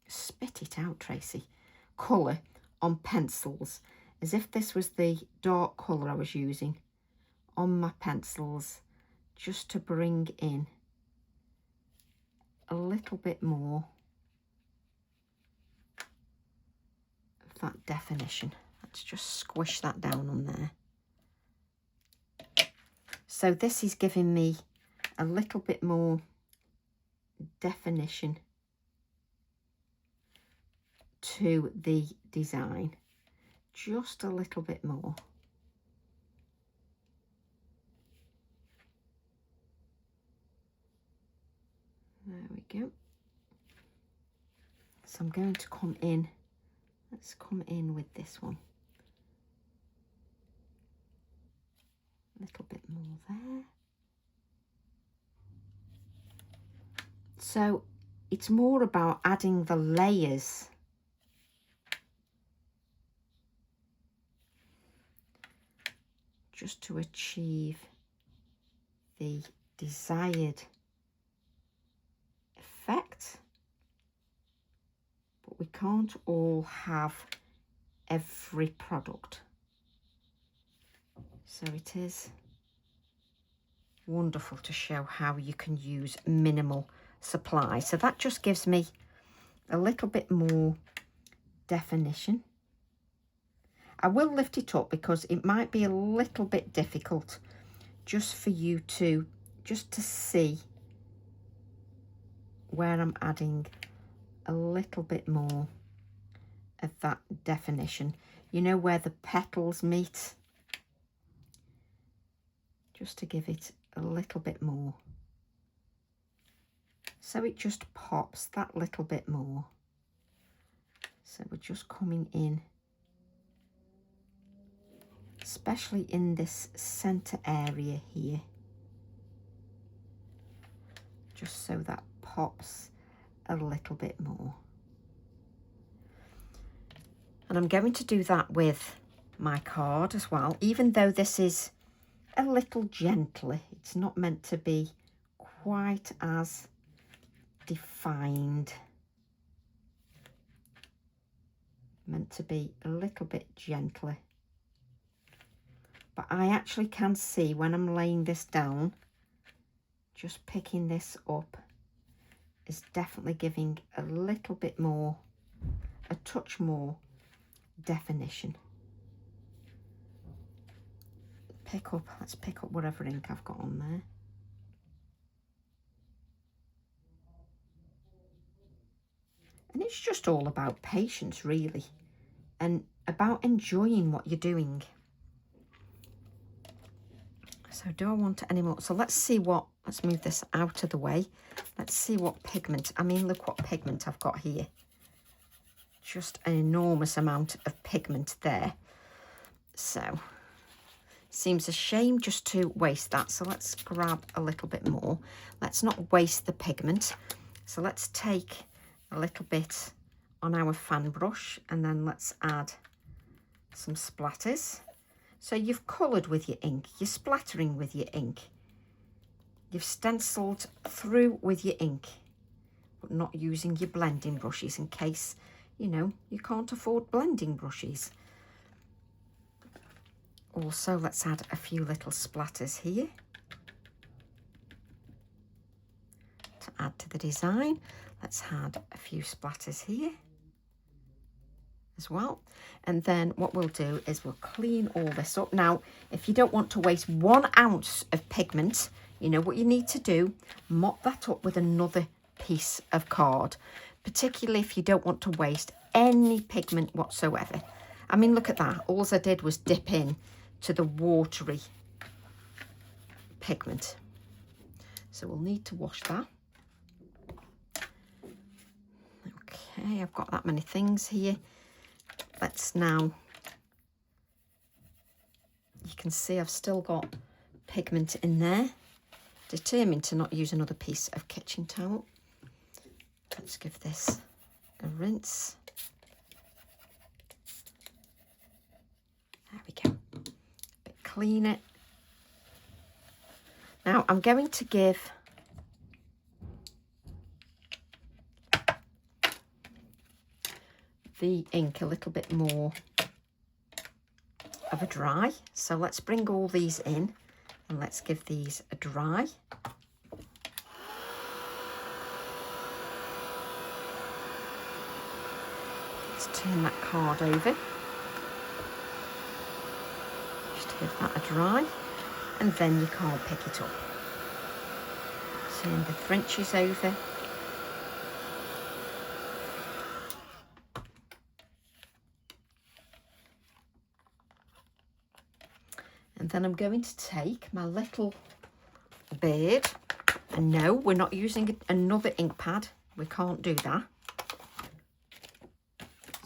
S1: spit it out Tracy, colour on pencils, as if this was the dark colour I was using on my pencils, just to bring in a little bit more of that definition. Let's just squish that down on there. So this is giving me a little bit more definition to the design, just a little bit more. There we go. So I'm going to come in, let's come in with this one. A little bit more there. So it's more about adding the layers. Just to achieve the desired effect. But we can't all have every product. So it is wonderful to show how you can use minimal supply. So that just gives me a little bit more definition. I will lift it up because it might be a little bit difficult just for you to, just to see where I'm adding a little bit more of that definition. You know, where the petals meet, just to give it a little bit more. So it just pops that little bit more. So we're just coming in, especially in this center area here, just so that pops a little bit more. And I'm going to do that with my card as well, even though this is a little gentler. It's not meant to be quite as defined, meant to be a little bit gentler. But I actually can see when I'm laying this down, just picking this up is definitely giving a little bit more, a touch more definition. Let's pick up whatever ink I've got on there. And it's just all about patience, really, and about enjoying what you're doing. So do I want any more? So let's see what, let's move this out of the way. Let's see what pigment, I mean, look what pigment I've got here. Just an enormous amount of pigment there. So seems a shame just to waste that. So let's grab a little bit more. Let's not waste the pigment. So let's take a little bit on our fan brush, and then let's add some splatters. So you've coloured with your ink, you're splattering with your ink, you've stenciled through with your ink, but not using your blending brushes in case, you know, you can't afford blending brushes. Also, let's add a few little splatters here to add to the design. Let's add a few splatters here as well. And then what we'll do is we'll clean all this up. Now, if you don't want to waste 1 ounce of pigment, you know what you need to do? Mop that up with another piece of card, particularly if you don't want to waste any pigment whatsoever. I mean, look at that. All I did was dip in to the watery pigment. So we'll need to wash that. Okay, I've got that many things here. Let's now, you can see I've still got pigment in there. Determined to not use another piece of kitchen towel. Let's give this a rinse. There we go. A bit cleaner. Now I'm going to give the ink a little bit more of a dry. So let's bring all these in and let's give these a dry. Let's turn that card over. Just give that a dry, and then you can't pick it up. Turn the Thrinchies over. And then I'm going to take my little bird, and no, we're not using another ink pad. We can't do that.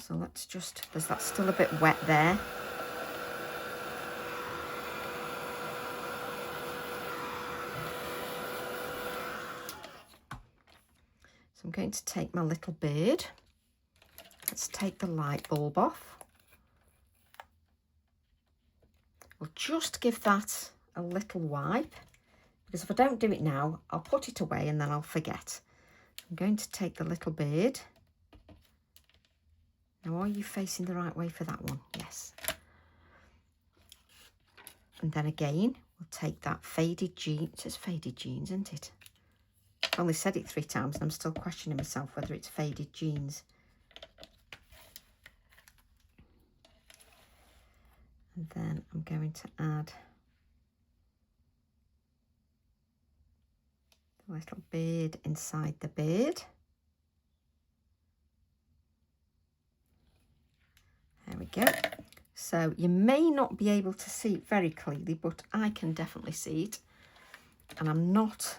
S1: So let's just, there's that still a bit wet there. So I'm going to take my little bird. Let's take the light bulb off. We'll just give that a little wipe, because if I don't do it now, I'll put it away and then I'll forget. I'm going to take the little bird. Now, are you facing the right way for that one? Yes. And then again, we'll take that faded jean. It says faded jeans, isn't it? I've only said it 3 times and I'm still questioning myself whether it's faded jeans. And then I'm going to add the little bird inside the bird. There we go. So you may not be able to see it very clearly, but I can definitely see it. And I'm not,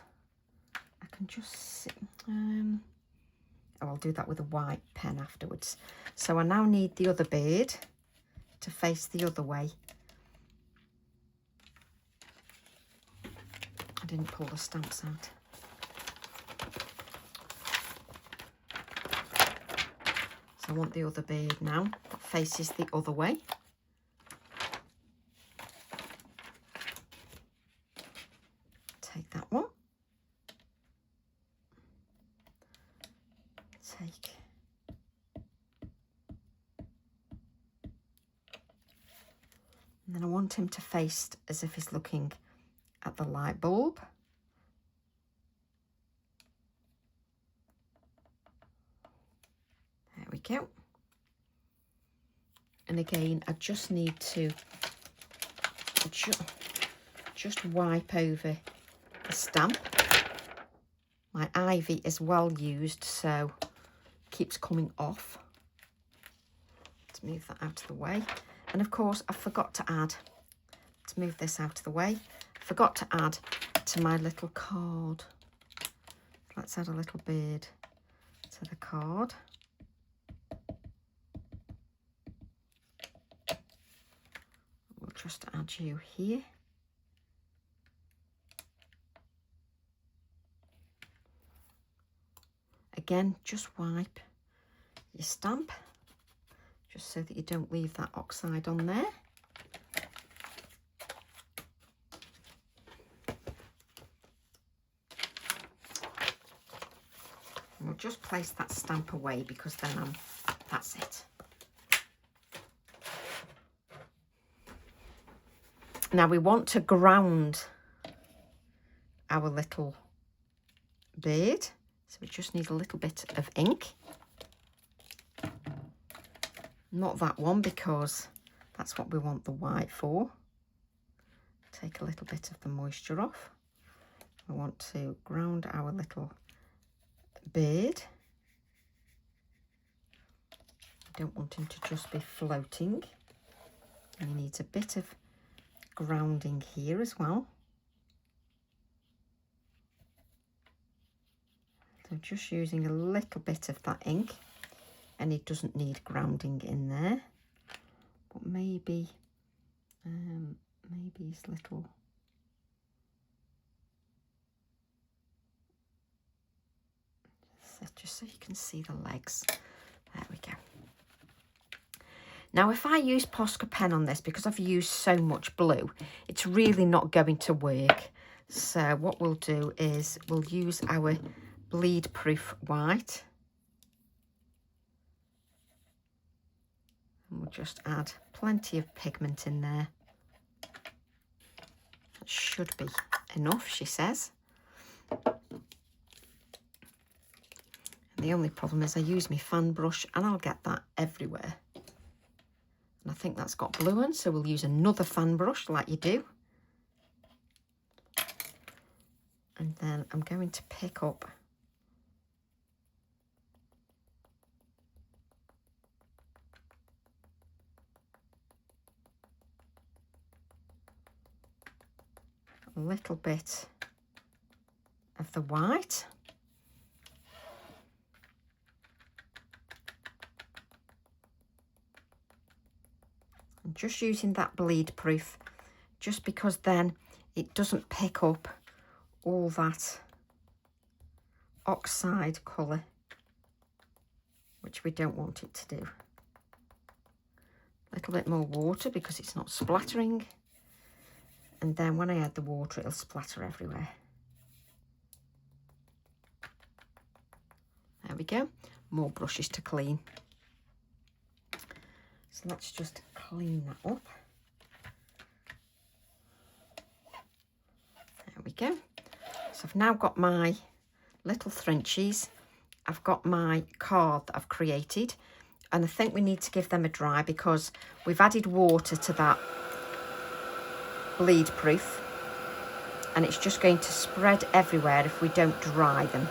S1: I can just see, oh, I'll do that with a white pen afterwards. So I now need the other bird to face the other way. I didn't pull the stamps out. So I want the other bird now that faces the other way. Take that one. Take and then I want him to face as if he's looking at the light bulb. There we go. And again, I just need to just wipe over the stamp. My ivy is well used, so it keeps coming off. Let's move that out of the way. And of course, I forgot to add, to move this out of the way, I forgot to add to my little card. Let's add a little bird to the card. We'll just add you here. Again, just wipe your stamp, just so that you don't leave that oxide on there. just place that stamp away because then that's it. Now we want to ground our little bird, so we just need a little bit of ink. Not that one, because that's what we want the white for. Take a little bit of the moisture off. I want to ground our little bird. I don't want him to just be floating. And he needs a bit of grounding here as well. So just using a little bit of that ink, and it doesn't need grounding in there, but maybe his little, just so you can see the legs. There we go. Now if I use Posca pen on this, because I've used so much blue, it's really not going to work. So what we'll do is we'll use our bleed proof white, and we'll just add plenty of pigment in there. That should be enough, she says. And the only problem is I use my fan brush and I'll get that everywhere. And I think that's got blue on, so we'll use another fan brush like you do. And then I'm going to pick up a little bit of the white. I'm just using that bleed proof just because then it doesn't pick up all that oxide colour, which we don't want it to do. A little bit more water because it's not splattering, and then when I add the water it'll splatter everywhere. There we go. More brushes to clean. So let's just clean that up. There we go. So I've now got my little Thrinchies. I've got my card that I've created, and I think we need to give them a dry because we've added water to that bleed proof, and it's just going to spread everywhere if we don't dry them.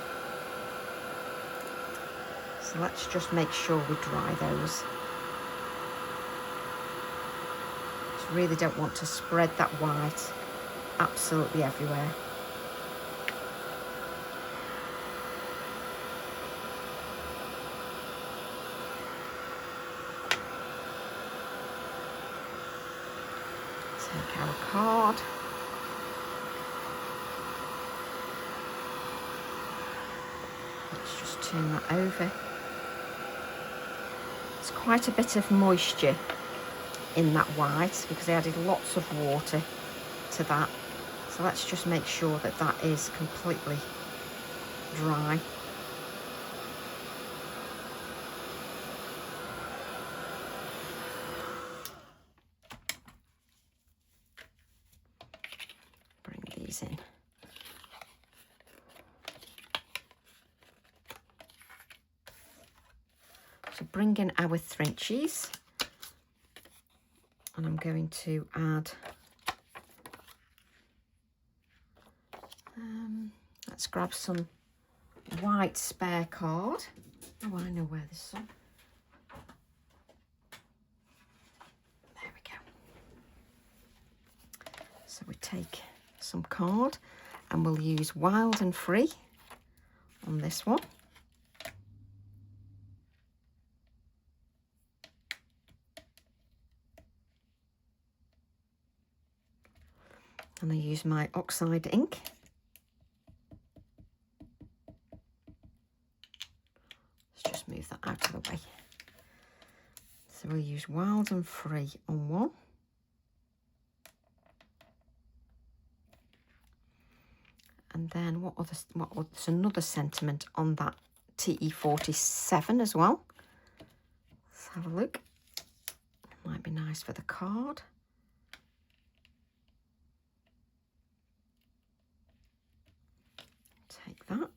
S1: So let's just make sure we dry those. Just really don't want to spread that white absolutely everywhere. Take our card. Let's just turn that over. There's quite a bit of moisture in that white because I added lots of water to that. So let's just make sure that that is completely dry. Bring these in. So bring in our Thrinchies, and I'm going to add, let's grab some white spare card. Oh, I know where this is some. There we go. So we take some card and we'll use Wild and Free on this one. And I use my oxide ink. Let's just move that out of the way. So we'll use Wild and Free on one. And then what's another sentiment on that TE47 as well. Let's have a look. Might be nice for the card. Take that.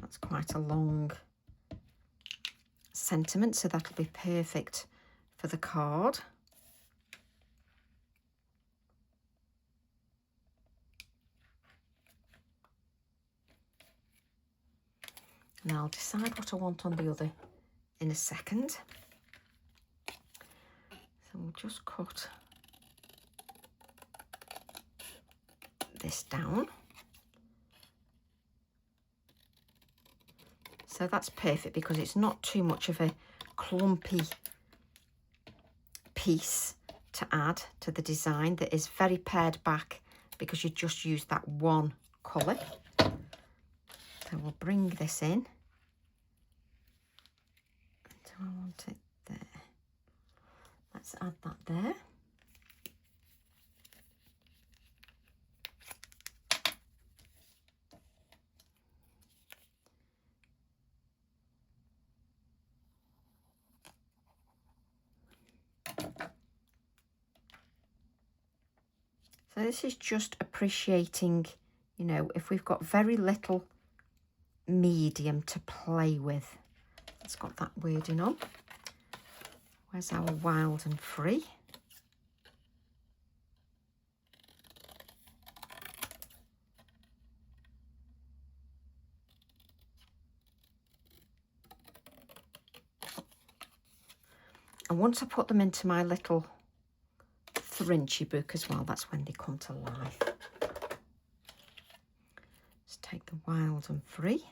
S1: That's quite a long sentiment, so that'll be perfect for the card. And I'll decide what I want on the other in a second. So we'll just cut this down. So that's perfect because it's not too much of a clumpy piece to add to the design that is very pared back because you just used that one colour. So we'll bring this in. Do I want it there? Let's add that there. So this is just appreciating, you know, if we've got very little medium to play with. It's got that wording on. Where's our wild and free? And once I put them into my little Thrinchie book as well, that's when they come to life. Let's take the wild and free.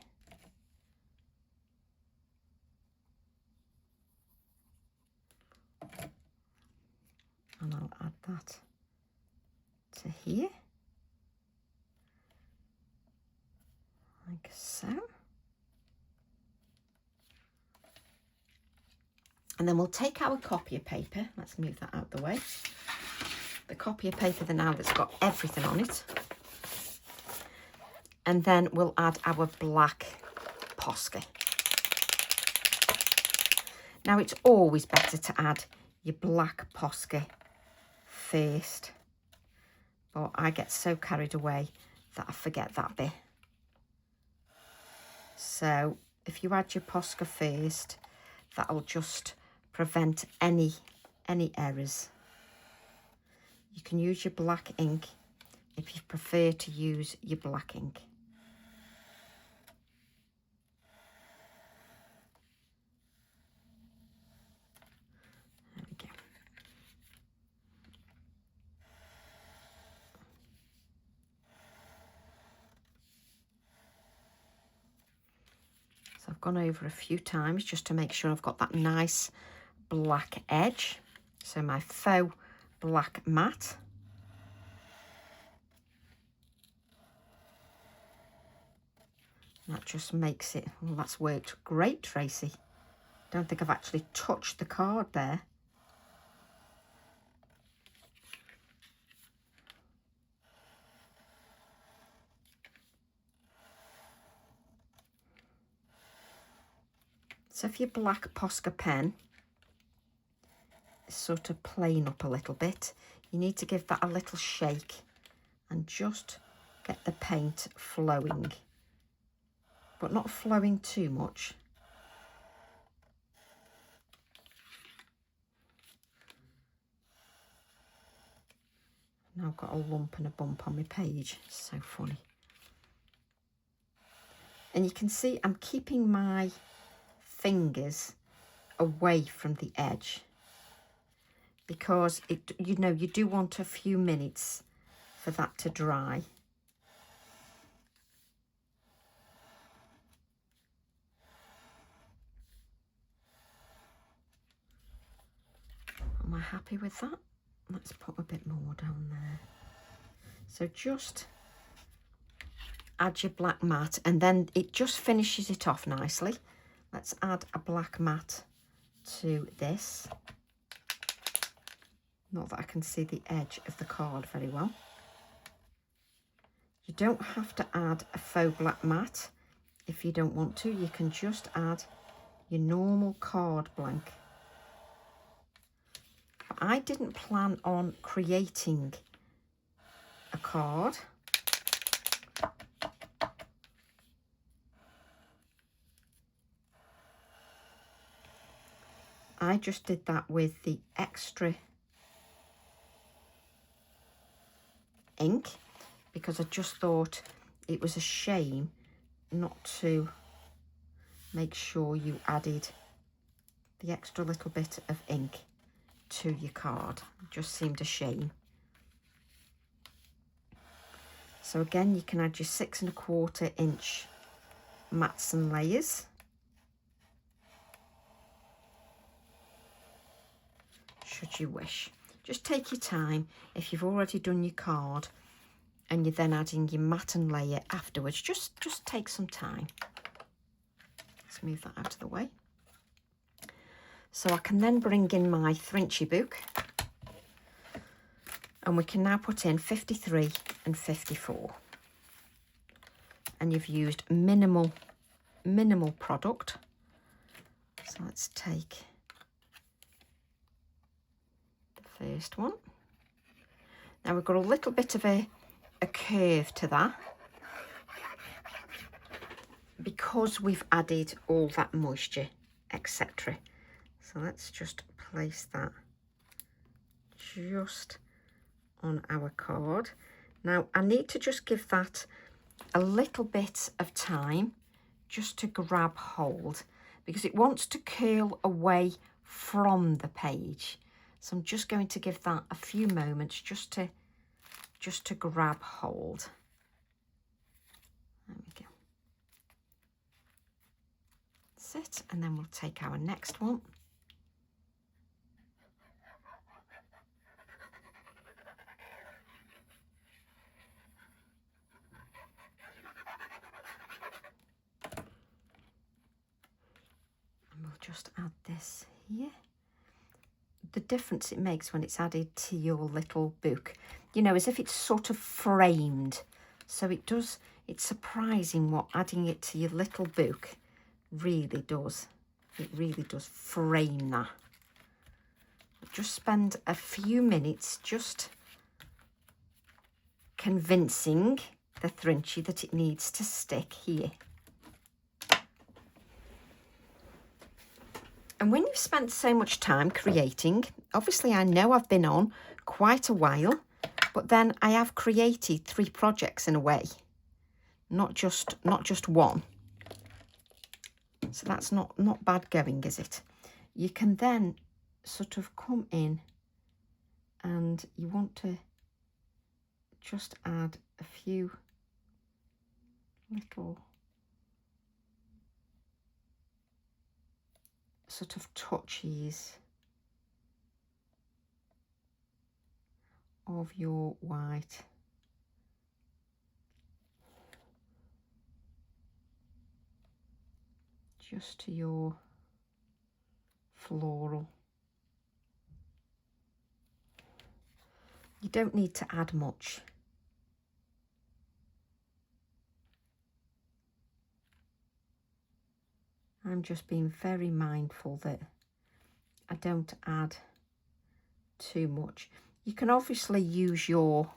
S1: And I'll add that to here, like so. And then we'll take our copier paper. Let's move that out the way. The copier paper now that's got everything on it. And then we'll add our black Posca. Now it's always better to add your black Posca first, but I get so carried away that I forget that bit. So if you add your Posca first, that'll just prevent any errors. You can use your black ink if you prefer to use your black ink. There we go. So I've gone over a few times just to make sure I've got that nice black edge. So my faux black matte. That just makes it, well, that's worked great, Tracy. Don't think I've actually touched the card there. So if your black Posca pen is sort of playing up a little bit, you need to give that a little shake and just get the paint flowing, but not flowing too much. Now I've got a lump and a bump on my page. It's so funny. And you can see I'm keeping my fingers away from the edge because it, you know, you do want a few minutes for that to dry. Am I happy with that? Let's put a bit more down there. So just add your black matte and then it just finishes it off nicely. Let's add a black matte to this. Not that I can see the edge of the card very well. You don't have to add a faux black mat if you don't want to. You can just add your normal card blank. But I didn't plan on creating a card. I just did that with the extra ink because I just thought it was a shame not to make sure you added the extra little bit of ink to your card. It just seemed a shame. So again, you can add your 6 1/4 inch mats and layers. Should you wish. Just take your time. If you've already done your card and you're then adding your mat and layer afterwards, just take some time. Let's move that out of the way. So I can then bring in my Thrinchie book, and we can now put in 53 and 54. And you've used minimal product. So let's take the first one. Now we've got a little bit of a curve to that because we've added all that moisture, etc. So let's just place that just on our card. Now I need to just give that a little bit of time just to grab hold because it wants to curl away from the page. So I'm just going to give that a few moments just to grab hold. There we go. That's it. And then we'll take our next one. And we'll just add this here. The difference it makes when it's added to your little book, you know, as if it's sort of framed. So it does, it's surprising what adding it to your little book really does. It really does frame that. Just spend a few minutes just convincing the Thrinchie that it needs to stick here. And when you've spent so much time creating, obviously I know I've been on quite a while, but then I have created 3 projects in a way, not just one. So that's not bad going, is it? You can then sort of come in and you want to just add a few little sort of touches of your white. Just to your floral. You don't need to add much. I'm just being very mindful that I don't add too much. You can obviously use your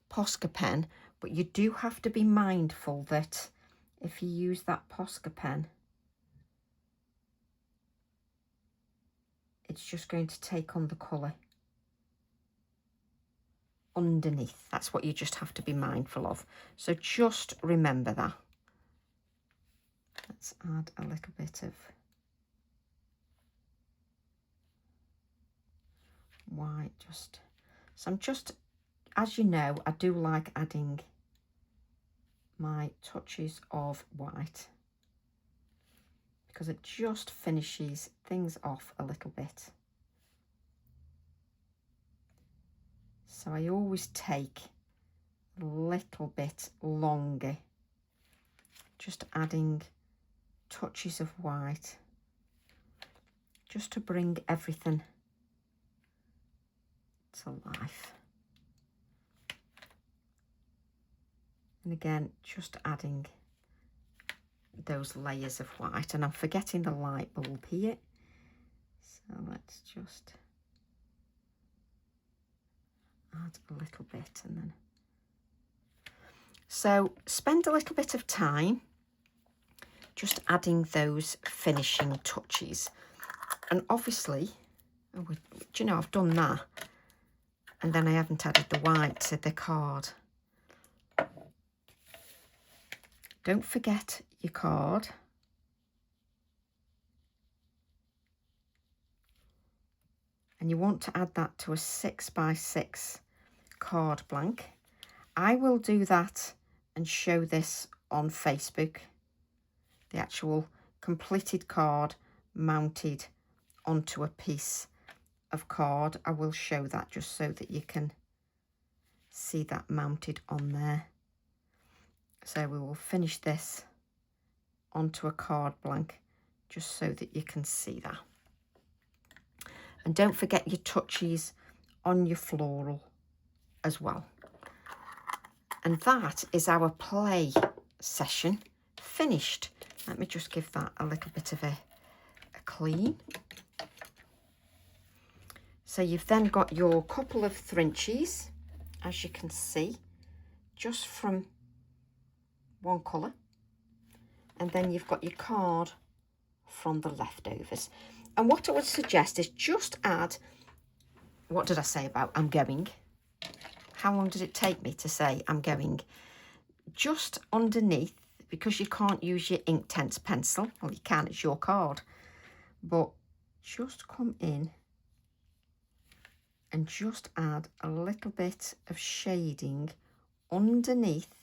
S1: Posca pen, but you do have to be mindful that if you use that Posca pen, it's just going to take on the colour underneath. That's what you just have to be mindful of. So just remember that. Let's add a little bit of white. So I'm just, as you know, I do like adding my touches of white because it just finishes things off a little bit. So I always take a little bit longer, just adding touches of white, just to bring everything to life. And again, just adding those layers of white, and I'm forgetting the light bulb here, so let's just add a little bit. And then so spend a little bit of time just adding those finishing touches. And obviously, do you know, I've done that and then I haven't added the white to the card. Don't forget your card. And you want to add that to a 6x6 card blank. I will do that and show this on Facebook. The actual completed card mounted onto a piece of card. I will show that just so that you can see that mounted on there. So we will finish this onto a card blank just so that you can see that. And don't forget your touches on your floral as well. And that is our play session finished. Let me just give that a little bit of a clean. So you've then got your couple of Thrinchies, as you can see, just from one colour. And then you've got your card from the leftovers. And what I would suggest is just add, what did I say about I'm going? How long did it take me to say I'm going? Just underneath, because you can't use your Inktense pencil. Well, you can, it's your card. But just come in and just add a little bit of shading underneath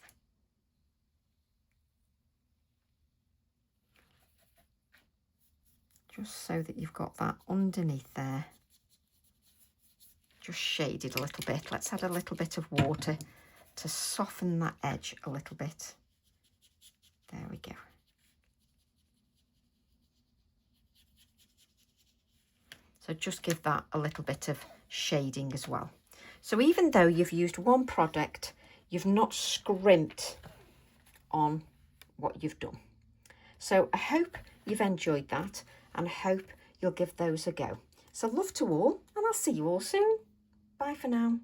S1: just so that you've got that underneath there, just shaded a little bit. Let's add a little bit of water to soften that edge a little bit. There we go. So just give that a little bit of shading as well. So even though you've used one product, you've not scrimped on what you've done. So I hope you've enjoyed that, and I hope you'll give those a go. So love to all, and I'll see you all soon. Bye for now.